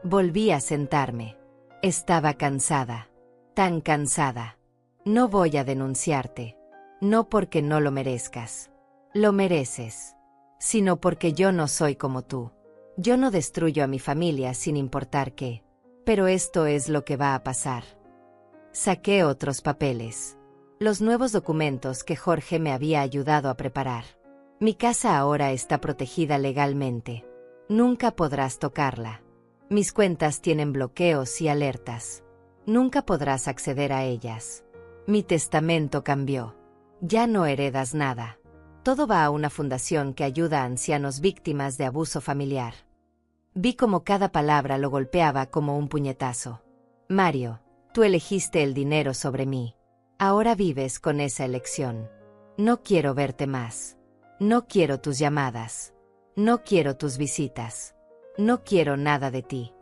Speaker 1: Volví a sentarme. Estaba cansada. Tan cansada. No voy a denunciarte. No porque no lo merezcas. Lo mereces. Sino porque yo no soy como tú. Yo no destruyo a mi familia sin importar qué. Pero esto es lo que va a pasar. Saqué otros papeles. Los nuevos documentos que Jorge me había ayudado a preparar. Mi casa ahora está protegida legalmente. Nunca podrás tocarla. Mis cuentas tienen bloqueos y alertas. Nunca podrás acceder a ellas. Mi testamento cambió. Ya no heredas nada. Todo va a una fundación que ayuda a ancianos víctimas de abuso familiar. Vi como cada palabra lo golpeaba como un puñetazo. Mario, tú elegiste el dinero sobre mí. Ahora vives con esa elección. No quiero verte más. No quiero tus llamadas. No quiero tus visitas. No quiero nada de ti.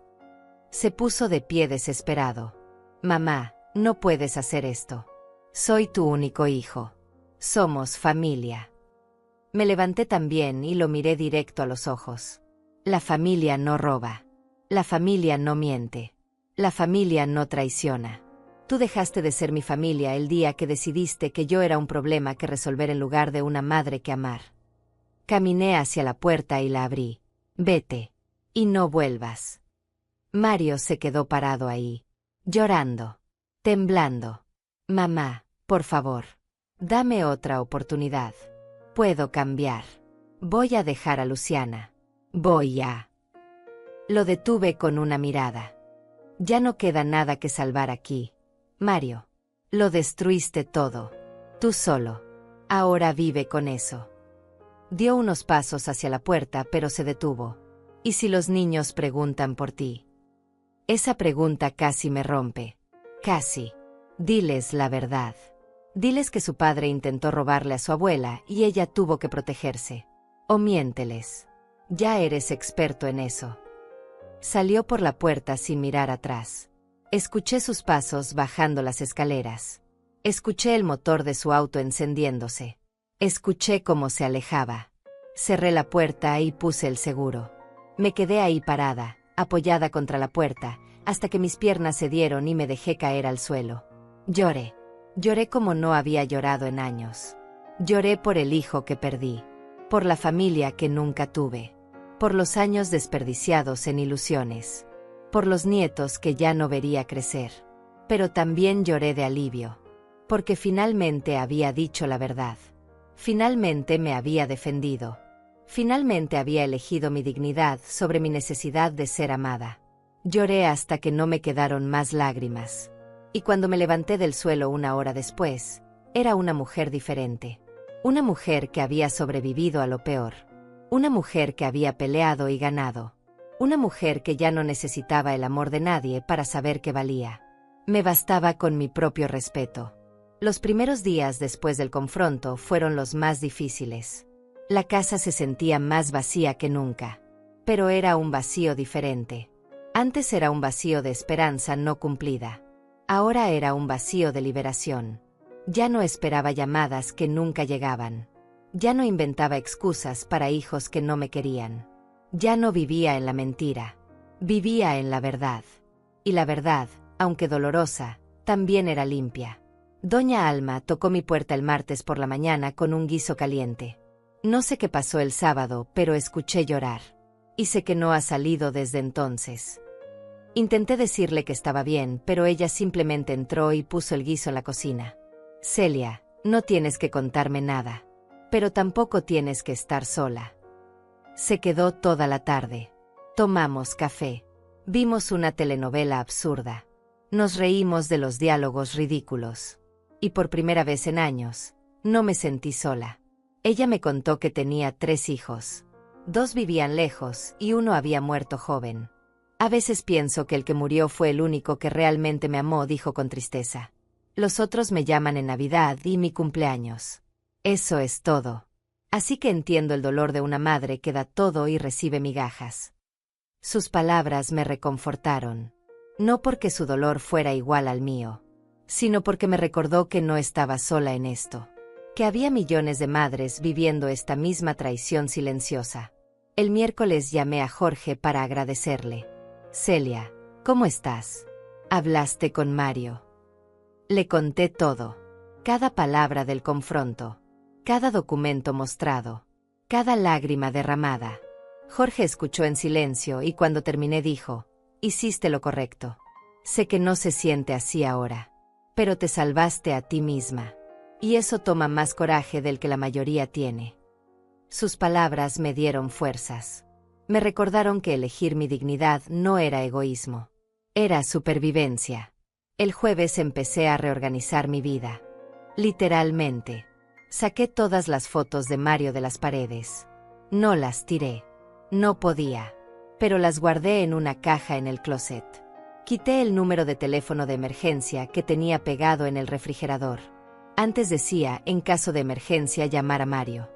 Speaker 1: Se puso de pie desesperado. Mamá, no puedes hacer esto. Soy tu único hijo. Somos familia. Me levanté también y lo miré directo a los ojos. La familia no roba. La familia no miente. La familia no traiciona. Tú dejaste de ser mi familia el día que decidiste que yo era un problema que resolver en lugar de una madre que amar. Caminé hacia la puerta y la abrí. Vete. Y no vuelvas. Mario se quedó parado ahí, llorando, temblando. Mamá, por favor, dame otra oportunidad. Puedo cambiar. Voy a dejar a Luciana. Voy a... Lo detuve con una mirada. Ya no queda nada que salvar aquí. Mario, lo destruiste todo. Tú solo. Ahora vive con eso. Dio unos pasos hacia la puerta, pero se detuvo. ¿Y si los niños preguntan por ti? Esa pregunta casi me rompe. Casi. Diles la verdad. Diles que su padre intentó robarle a su abuela y ella tuvo que protegerse. O miénteles. Ya eres experto en eso. Salió por la puerta sin mirar atrás. Escuché sus pasos bajando las escaleras. Escuché el motor de su auto encendiéndose. Escuché cómo se alejaba. Cerré la puerta y puse el seguro. Me quedé ahí parada, apoyada contra la puerta, hasta que mis piernas cedieron y me dejé caer al suelo. Lloré. Lloré como no había llorado en años. Lloré por el hijo que perdí, por la familia que nunca tuve, por los años desperdiciados en ilusiones, por los nietos que ya no vería crecer. Pero también lloré de alivio, porque finalmente había dicho la verdad. Finalmente me había defendido. Finalmente había elegido mi dignidad sobre mi necesidad de ser amada. Lloré hasta que no me quedaron más lágrimas. Y cuando me levanté del suelo una hora después, era una mujer diferente. Una mujer que había sobrevivido a lo peor. Una mujer que había peleado y ganado. Una mujer que ya no necesitaba el amor de nadie para saber que valía. Me bastaba con mi propio respeto. Los primeros días después del confronto fueron los más difíciles. La casa se sentía más vacía que nunca. Pero era un vacío diferente. Antes era un vacío de esperanza no cumplida. Ahora era un vacío de liberación. Ya no esperaba llamadas que nunca llegaban. Ya no inventaba excusas para hijos que no me querían. Ya no vivía en la mentira. Vivía en la verdad. Y la verdad, aunque dolorosa, también era limpia. Doña Alma tocó mi puerta el martes por la mañana con un guiso caliente. No sé qué pasó el sábado, pero escuché llorar. Y sé que no ha salido desde entonces. Intenté decirle que estaba bien, pero ella simplemente entró y puso el guiso en la cocina. Celia, no tienes que contarme nada. Pero tampoco tienes que estar sola. Se quedó toda la tarde. Tomamos café. Vimos una telenovela absurda. Nos reímos de los diálogos ridículos. Y por primera vez en años, no me sentí sola. Ella me contó que tenía 3 hijos. 2 vivían lejos y uno había muerto joven. A veces pienso que el que murió fue el único que realmente me amó, dijo con tristeza. Los otros me llaman en Navidad y mi cumpleaños. Eso es todo. Así que entiendo el dolor de una madre que da todo y recibe migajas. Sus palabras me reconfortaron. No porque su dolor fuera igual al mío, sino porque me recordó que no estaba sola en esto. Que había millones de madres viviendo esta misma traición silenciosa. El miércoles llamé a Jorge para agradecerle. Celia, ¿cómo estás? ¿Hablaste con Mario? Le conté todo. Cada palabra del confronto. Cada documento mostrado. Cada lágrima derramada. Jorge escuchó en silencio y cuando terminé dijo, hiciste lo correcto. Sé que no se siente así ahora. Pero te salvaste a ti misma. Y eso toma más coraje del que la mayoría tiene. Sus palabras me dieron fuerzas. Me recordaron que elegir mi dignidad no era egoísmo. Era supervivencia. El jueves empecé a reorganizar mi vida. Literalmente. Saqué todas las fotos de Mario de las paredes. No las tiré. No podía. Pero las guardé en una caja en el closet. Quité el número de teléfono de emergencia que tenía pegado en el refrigerador. Antes decía, en caso de emergencia, llamar a Mario.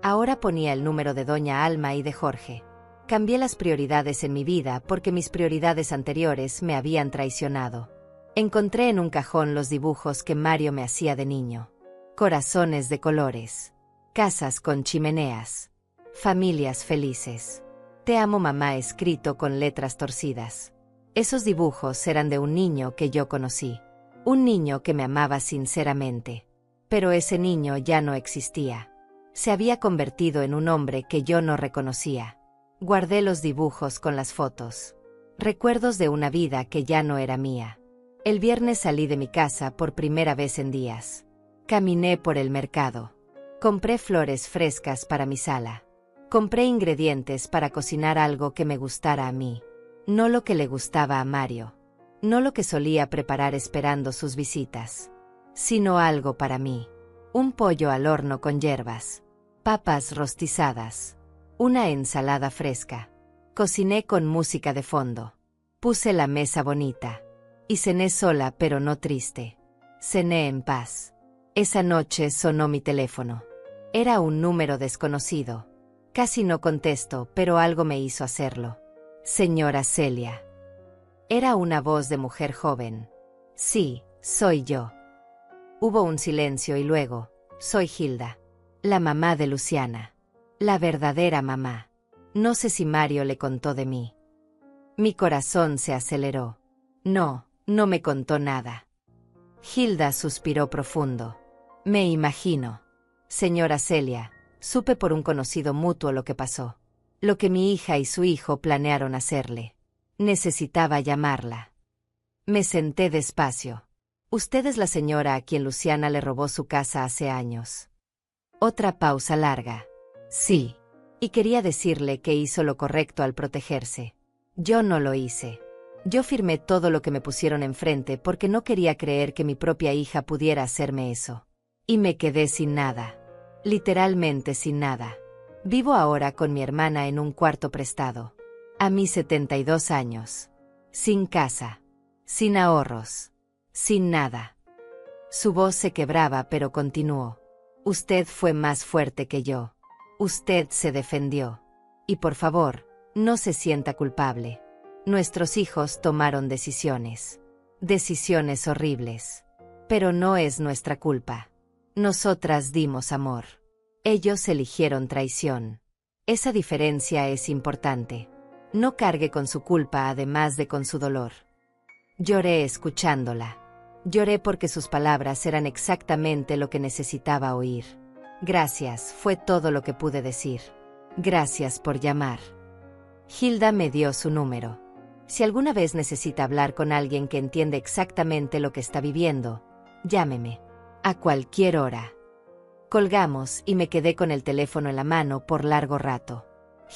Speaker 1: Ahora ponía el número de Doña Alma y de Jorge. Cambié las prioridades en mi vida porque mis prioridades anteriores me habían traicionado. Encontré en un cajón los dibujos que Mario me hacía de niño. Corazones de colores. Casas con chimeneas. Familias felices. Te amo mamá escrito con letras torcidas. Esos dibujos eran de un niño que yo conocí. Un niño que me amaba sinceramente. Pero ese niño ya no existía. Se había convertido en un hombre que yo no reconocía. Guardé los dibujos con las fotos. Recuerdos de una vida que ya no era mía. El viernes salí de mi casa por primera vez en días. Caminé por el mercado. Compré flores frescas para mi sala. Compré ingredientes para cocinar algo que me gustara a mí. No lo que le gustaba a Mario. No lo que solía preparar esperando sus visitas. Sino algo para mí. Un pollo al horno con hierbas. Papas rostizadas. Una ensalada fresca. Cociné con música de fondo. Puse la mesa bonita. Y cené sola pero no triste. Cené en paz. Esa noche sonó mi teléfono. Era un número desconocido. Casi no contesto, pero algo me hizo hacerlo. Señora Celia. Era una voz de mujer joven. Sí, soy yo. Hubo un silencio y luego, soy Hilda. La mamá de Luciana. La verdadera mamá. No sé si Mario le contó de mí. Mi corazón se aceleró. No me contó nada. Hilda suspiró profundo. Me imagino. Señora Celia, supe por un conocido mutuo lo que pasó. Lo que mi hija y su hijo planearon hacerle. Necesitaba llamarla. Me senté despacio. Usted es la señora a quien Luciana le robó su casa hace años. Otra pausa larga. Sí. Y quería decirle que hizo lo correcto al protegerse. Yo no lo hice. Yo firmé todo lo que me pusieron enfrente porque no quería creer que mi propia hija pudiera hacerme eso. Y me quedé sin nada. Literalmente sin nada. Vivo ahora con mi hermana en un cuarto prestado. A mis 72 años. Sin casa. Sin ahorros. Sin nada. Su voz se quebraba pero continuó. Usted fue más fuerte que yo. Usted se defendió. Y por favor, no se sienta culpable. Nuestros hijos tomaron decisiones. Decisiones horribles. Pero no es nuestra culpa. Nosotras dimos amor. Ellos eligieron traición. Esa diferencia es importante. No cargue con su culpa además de con su dolor. Lloré escuchándola. Lloré porque sus palabras eran exactamente lo que necesitaba oír. Gracias, fue todo lo que pude decir. Gracias por llamar. Hilda me dio su número. Si alguna vez necesita hablar con alguien que entiende exactamente lo que está viviendo, llámeme. A cualquier hora. Colgamos y me quedé con el teléfono en la mano por largo rato.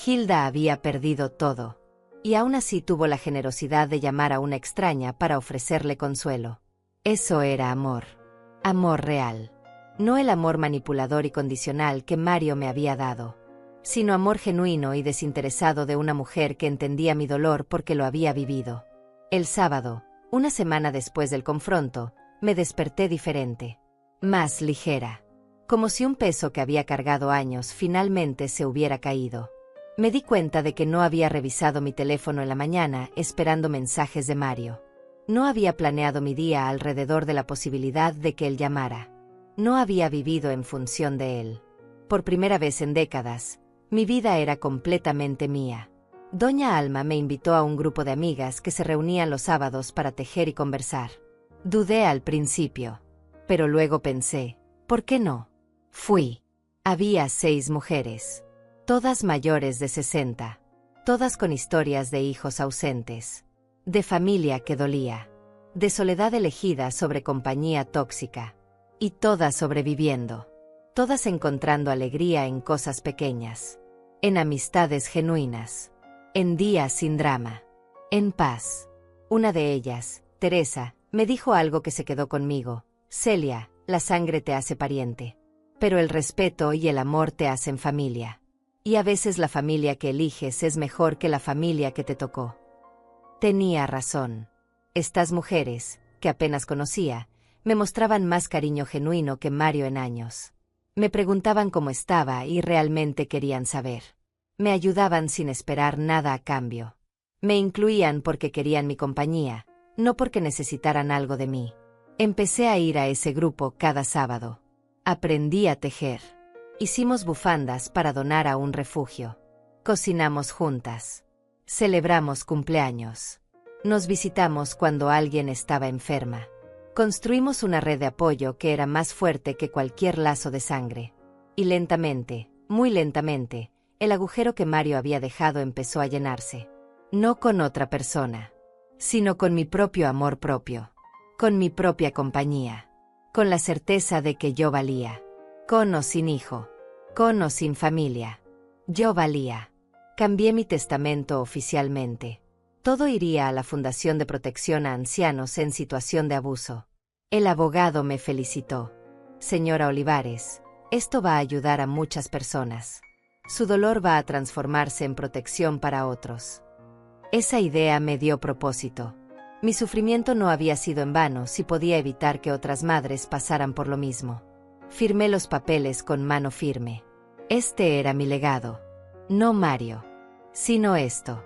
Speaker 1: Hilda había perdido todo. Y aún así tuvo la generosidad de llamar a una extraña para ofrecerle consuelo. Eso era amor. Amor real. No el amor manipulador y condicional que Mario me había dado, sino amor genuino y desinteresado de una mujer que entendía mi dolor porque lo había vivido. El sábado, una semana después del confronto, me desperté diferente. Más ligera. Como si un peso que había cargado años finalmente se hubiera caído. Me di cuenta de que no había revisado mi teléfono en la mañana esperando mensajes de Mario. No había planeado mi día alrededor de la posibilidad de que él llamara. No había vivido en función de él. Por primera vez en décadas, mi vida era completamente mía. Doña Alma me invitó a un grupo de amigas que se reunían los sábados para tejer y conversar. Dudé al principio, pero luego pensé, ¿por qué no? Fui. Había 6 mujeres, todas mayores de 60, todas con historias de hijos ausentes, de familia que dolía, de soledad elegida sobre compañía tóxica, y todas sobreviviendo, todas encontrando alegría en cosas pequeñas. en amistades genuinas, en días sin drama, en paz. Una de ellas, Teresa, me dijo algo que se quedó conmigo. Celia, la sangre te hace pariente, pero el respeto y el amor te hacen familia. Y a veces la familia que eliges es mejor que la familia que te tocó. Tenía razón. Estas mujeres, que apenas conocía, me mostraban más cariño genuino que Mario en años. Me preguntaban cómo estaba y realmente querían saber. Me ayudaban sin esperar nada a cambio. Me incluían porque querían mi compañía, no porque necesitaran algo de mí. Empecé a ir a ese grupo cada sábado. Aprendí a tejer. Hicimos bufandas para donar a un refugio. Cocinamos juntas. Celebramos cumpleaños. Nos visitamos cuando alguien estaba enferma. Construimos una red de apoyo que era más fuerte que cualquier lazo de sangre. Y lentamente, muy lentamente, el agujero que Mario había dejado empezó a llenarse. No con otra persona, sino con mi propio amor propio. Con mi propia compañía. Con la certeza de que yo valía. Con o sin hijo. Con o sin familia. Yo valía. Cambié mi testamento oficialmente. Todo iría a la Fundación de Protección a Ancianos en Situación de Abuso. El abogado me felicitó. Señora Olivares, esto va a ayudar a muchas personas. Su dolor va a transformarse en protección para otros. Esa idea me dio propósito. Mi sufrimiento no había sido en vano si podía evitar que otras madres pasaran por lo mismo. Firmé los papeles con mano firme. Este era mi legado. No Mario. Sino esto.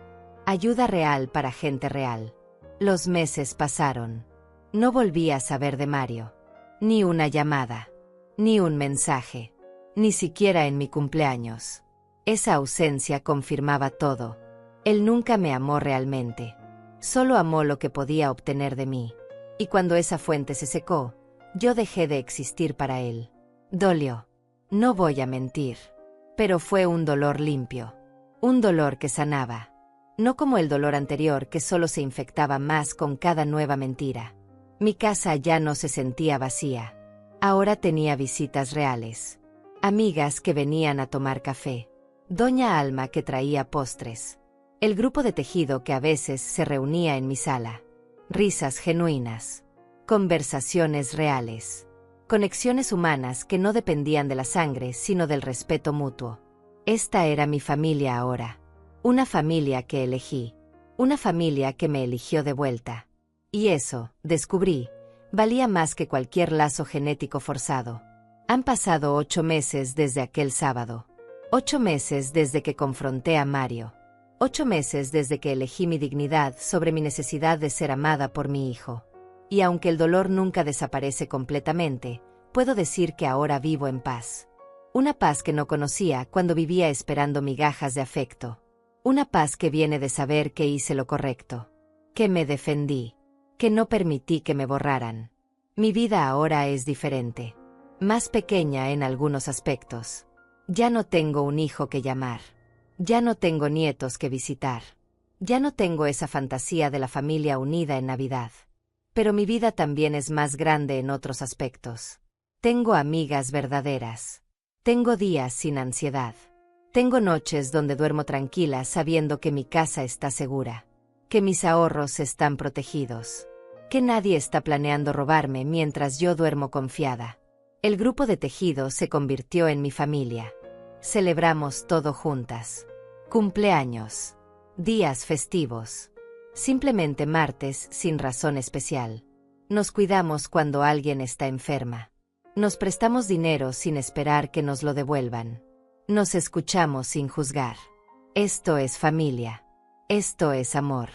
Speaker 1: Ayuda real para gente real. Los meses pasaron. No volví a saber de Mario. Ni una llamada. Ni un mensaje. Ni siquiera en mi cumpleaños. Esa ausencia confirmaba todo. Él nunca me amó realmente. Solo amó lo que podía obtener de mí. Y cuando esa fuente se secó, yo dejé de existir para él. Dolió. No voy a mentir. Pero fue un dolor limpio. Un dolor que sanaba. No como el dolor anterior que solo se infectaba más con cada nueva mentira. Mi casa ya no se sentía vacía. Ahora tenía visitas reales. Amigas que venían a tomar café. Doña Alma que traía postres. El grupo de tejido que a veces se reunía en mi sala. Risas genuinas. Conversaciones reales. Conexiones humanas que no dependían de la sangre sino del respeto mutuo. Esta era mi familia ahora. Una familia que elegí. Una familia que me eligió de vuelta. Y eso, descubrí, valía más que cualquier lazo genético forzado. Han pasado 8 meses desde aquel sábado. 8 meses desde que confronté a Mario. 8 meses desde que elegí mi dignidad sobre mi necesidad de ser amada por mi hijo. Y aunque el dolor nunca desaparece completamente, puedo decir que ahora vivo en paz. Una paz que no conocía cuando vivía esperando migajas de afecto. Una paz que viene de saber que hice lo correcto. Que me defendí. Que no permití que me borraran. Mi vida ahora es diferente. Más pequeña en algunos aspectos. Ya no tengo un hijo que llamar. Ya no tengo nietos que visitar. Ya no tengo esa fantasía de la familia unida en Navidad. Pero mi vida también es más grande en otros aspectos. Tengo amigas verdaderas. Tengo días sin ansiedad. Tengo noches donde duermo tranquila sabiendo que mi casa está segura. Que mis ahorros están protegidos. Que nadie está planeando robarme mientras yo duermo confiada. El grupo de tejido se convirtió en mi familia. Celebramos todo juntas. Cumpleaños. Días festivos. Simplemente martes sin razón especial. Nos cuidamos cuando alguien está enferma. Nos prestamos dinero sin esperar que nos lo devuelvan. Nos escuchamos sin juzgar. Esto es familia. Esto es amor.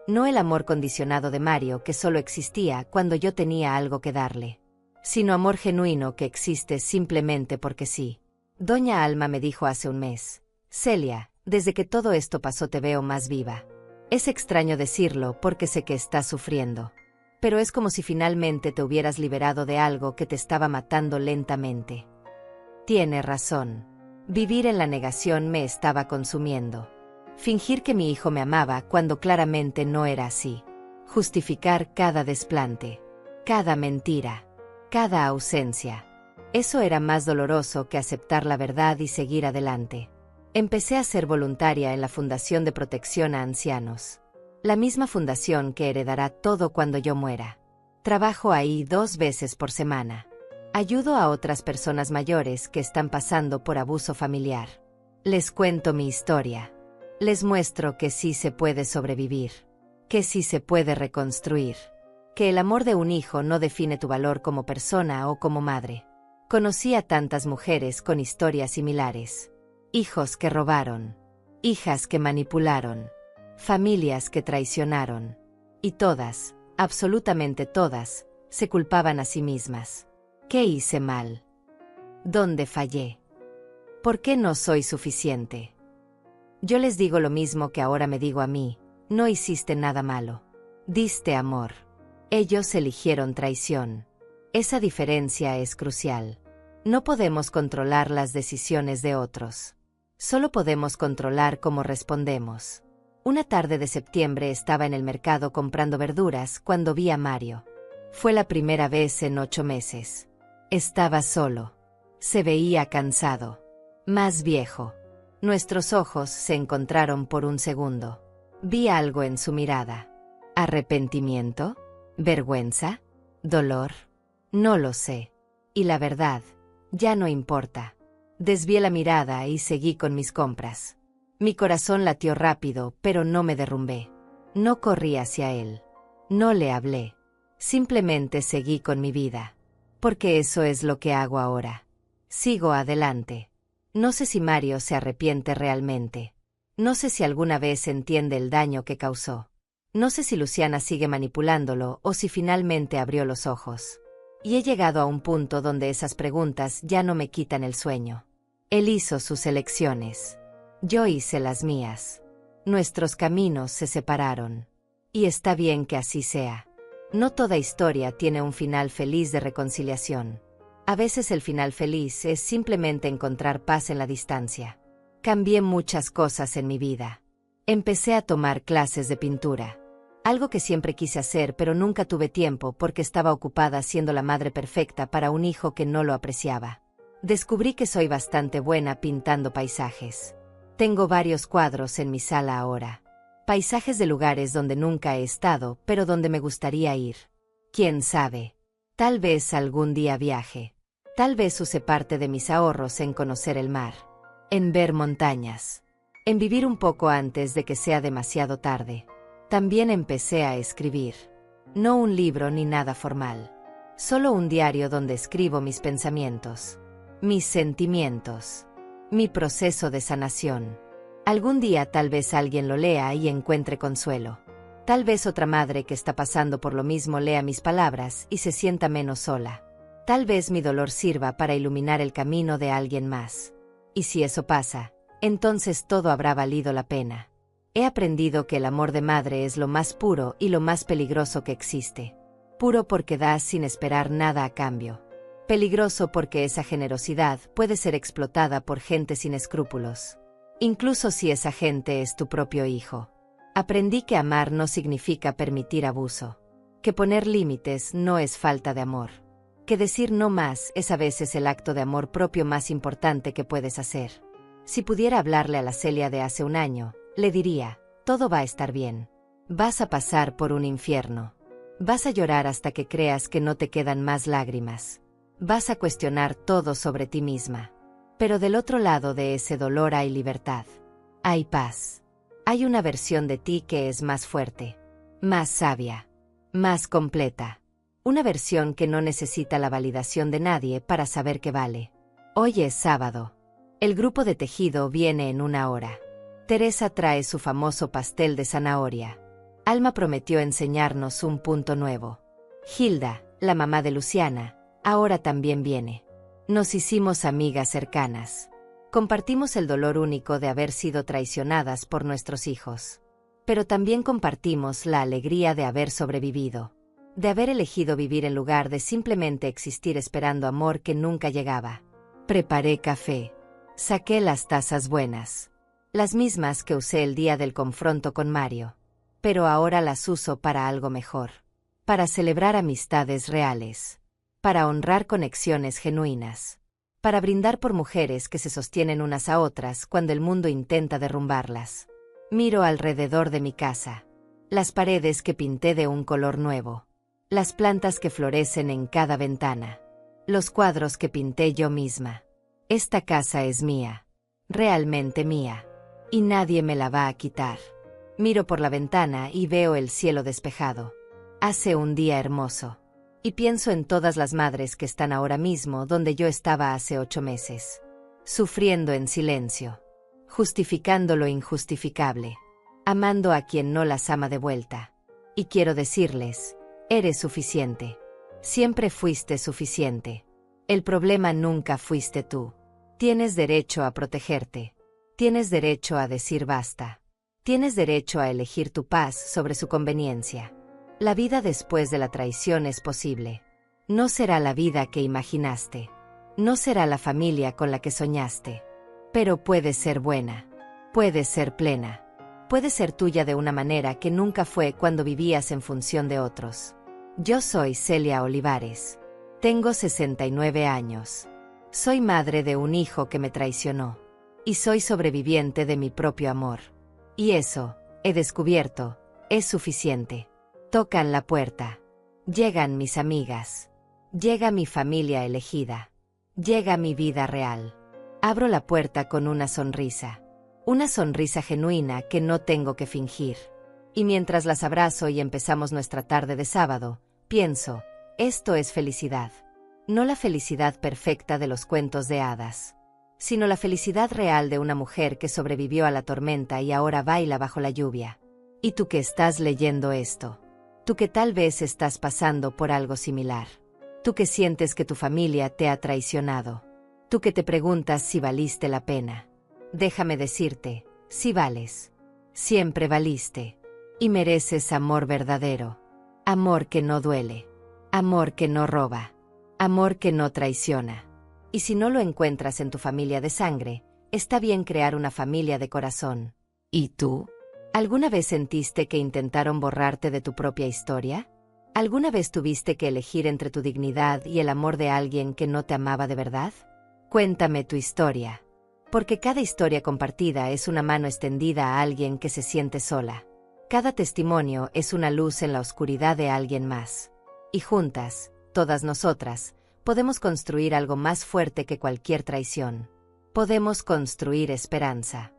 Speaker 1: No el amor condicionado de Mario que solo existía cuando yo tenía algo que darle. Sino amor genuino que existe simplemente porque sí. Doña Alma me dijo hace un mes: Celia, desde que todo esto pasó te veo más viva. Es extraño decirlo porque sé que estás sufriendo. Pero es como si finalmente te hubieras liberado de algo que te estaba matando lentamente. Tiene razón. Vivir en la negación me estaba consumiendo. Fingir que mi hijo me amaba cuando claramente no era así. Justificar cada desplante. Cada mentira. Cada ausencia. Eso era más doloroso que aceptar la verdad y seguir adelante. Empecé a ser voluntaria en la Fundación de Protección a Ancianos. La misma fundación que heredará todo cuando yo muera. Trabajo ahí 2 veces por semana. Ayudo a otras personas mayores que están pasando por abuso familiar. Les cuento mi historia. Les muestro que sí se puede sobrevivir, que sí se puede reconstruir, que el amor de un hijo no define tu valor como persona o como madre. Conocí a tantas mujeres con historias similares. Hijos que robaron, hijas que manipularon, familias que traicionaron. Y todas, absolutamente todas, se culpaban a sí mismas. ¿Qué hice mal? ¿Dónde fallé? ¿Por qué no soy suficiente? Yo les digo lo mismo que ahora me digo a mí: no hiciste nada malo. Diste amor. Ellos eligieron traición. Esa diferencia es crucial. No podemos controlar las decisiones de otros. Solo podemos controlar cómo respondemos. Una tarde de septiembre estaba en el mercado comprando verduras cuando vi a Mario. Fue la primera vez en 8 meses. Estaba solo. Se veía cansado. Más viejo. Nuestros ojos se encontraron por un segundo. Vi algo en su mirada. ¿Arrepentimiento? ¿Vergüenza? ¿Dolor? No lo sé. Y la verdad, ya no importa. Desvié la mirada y seguí con mis compras. Mi corazón latió rápido, pero no me derrumbé. No corrí hacia él. No le hablé. Simplemente seguí con mi vida. Porque eso es lo que hago ahora. Sigo adelante. No sé si Mario se arrepiente realmente. No sé si alguna vez entiende el daño que causó. No sé si Luciana sigue manipulándolo o si finalmente abrió los ojos. Y he llegado a un punto donde esas preguntas ya no me quitan el sueño. Él hizo sus elecciones. Yo hice las mías. Nuestros caminos se separaron. Y está bien que así sea. No toda historia tiene un final feliz de reconciliación. A veces el final feliz es simplemente encontrar paz en la distancia. Cambié muchas cosas en mi vida. Empecé a tomar clases de pintura. Algo que siempre quise hacer pero nunca tuve tiempo porque estaba ocupada siendo la madre perfecta para un hijo que no lo apreciaba. Descubrí que soy bastante buena pintando paisajes. Tengo varios cuadros en mi sala ahora. Paisajes de lugares donde nunca he estado, pero donde me gustaría ir. ¿Quién sabe? Tal vez algún día viaje. Tal vez use parte de mis ahorros en conocer el mar. En ver montañas. En vivir un poco antes de que sea demasiado tarde. También empecé a escribir. No un libro ni nada formal. Solo un diario donde escribo mis pensamientos. Mis sentimientos. Mi proceso de sanación. Algún día tal vez alguien lo lea y encuentre consuelo. Tal vez otra madre que está pasando por lo mismo lea mis palabras y se sienta menos sola. Tal vez mi dolor sirva para iluminar el camino de alguien más. Y si eso pasa, entonces todo habrá valido la pena. He aprendido que el amor de madre es lo más puro y lo más peligroso que existe. Puro porque das sin esperar nada a cambio. Peligroso porque esa generosidad puede ser explotada por gente sin escrúpulos. Incluso si esa gente es tu propio hijo. Aprendí que amar no significa permitir abuso. Que poner límites no es falta de amor. Que decir no más es a veces el acto de amor propio más importante que puedes hacer. Si pudiera hablarle a la Celia de hace un año, le diría: todo va a estar bien. Vas a pasar por un infierno. Vas a llorar hasta que creas que no te quedan más lágrimas. Vas a cuestionar todo sobre ti misma. Pero del otro lado de ese dolor hay libertad. Hay paz. Hay una versión de ti que es más fuerte, más sabia, más completa. Una versión que no necesita la validación de nadie para saber que vale. Hoy es sábado. El grupo de tejido viene en 1 hora. Teresa trae su famoso pastel de zanahoria. Alma prometió enseñarnos un punto nuevo. Hilda, la mamá de Luciana, ahora también viene. Nos hicimos amigas cercanas. Compartimos el dolor único de haber sido traicionadas por nuestros hijos. Pero también compartimos la alegría de haber sobrevivido. De haber elegido vivir en lugar de simplemente existir esperando amor que nunca llegaba. Preparé café. Saqué las tazas buenas. Las mismas que usé el día del confronto con Mario. Pero ahora las uso para algo mejor. Para celebrar amistades reales. Para honrar conexiones genuinas. para brindar por mujeres que se sostienen unas a otras cuando el mundo intenta derrumbarlas. Miro alrededor de mi casa. Las paredes que pinté de un color nuevo. Las plantas que florecen en cada ventana. Los cuadros que pinté yo misma. Esta casa es mía. Realmente mía. Y nadie me la va a quitar. Miro por la ventana y veo el cielo despejado. Hace un día hermoso. Y pienso en todas las madres que están ahora mismo donde yo estaba hace 8 meses. Sufriendo en silencio. Justificando lo injustificable. Amando a quien no las ama de vuelta. Y quiero decirles, eres suficiente. Siempre fuiste suficiente. El problema nunca fuiste tú. Tienes derecho a protegerte. Tienes derecho a decir basta. Tienes derecho a elegir tu paz sobre su conveniencia. La vida después de la traición es posible. No será la vida que imaginaste. No será la familia con la que soñaste. Pero puede ser buena. Puede ser plena. Puede ser tuya de una manera que nunca fue cuando vivías en función de otros. Yo soy Celia Olivares. Tengo 69 años. Soy madre de un hijo que me traicionó. Y soy sobreviviente de mi propio amor. Y eso, he descubierto, es suficiente. Tocan la puerta. Llegan mis amigas. Llega mi familia elegida. Llega mi vida real. Abro la puerta con una sonrisa. Una sonrisa genuina que no tengo que fingir. Y mientras las abrazo y empezamos nuestra tarde de sábado, pienso, esto es felicidad. No la felicidad perfecta de los cuentos de hadas, sino la felicidad real de una mujer que sobrevivió a la tormenta y ahora baila bajo la lluvia. Y tú que estás leyendo esto. Tú que tal vez estás pasando por algo similar. Tú que sientes que tu familia te ha traicionado. Tú que te preguntas si valiste la pena. Déjame decirte, sí vales. Siempre valiste. Y mereces amor verdadero. Amor que no duele. Amor que no roba. Amor que no traiciona. Y si no lo encuentras en tu familia de sangre, está bien crear una familia de corazón. ¿Y tú? ¿Alguna vez sentiste que intentaron borrarte de tu propia historia? ¿Alguna vez tuviste que elegir entre tu dignidad y el amor de alguien que no te amaba de verdad? Cuéntame tu historia. Porque cada historia compartida es una mano extendida a alguien que se siente sola. Cada testimonio es una luz en la oscuridad de alguien más. Y juntas, todas nosotras, podemos construir algo más fuerte que cualquier traición. Podemos construir esperanza.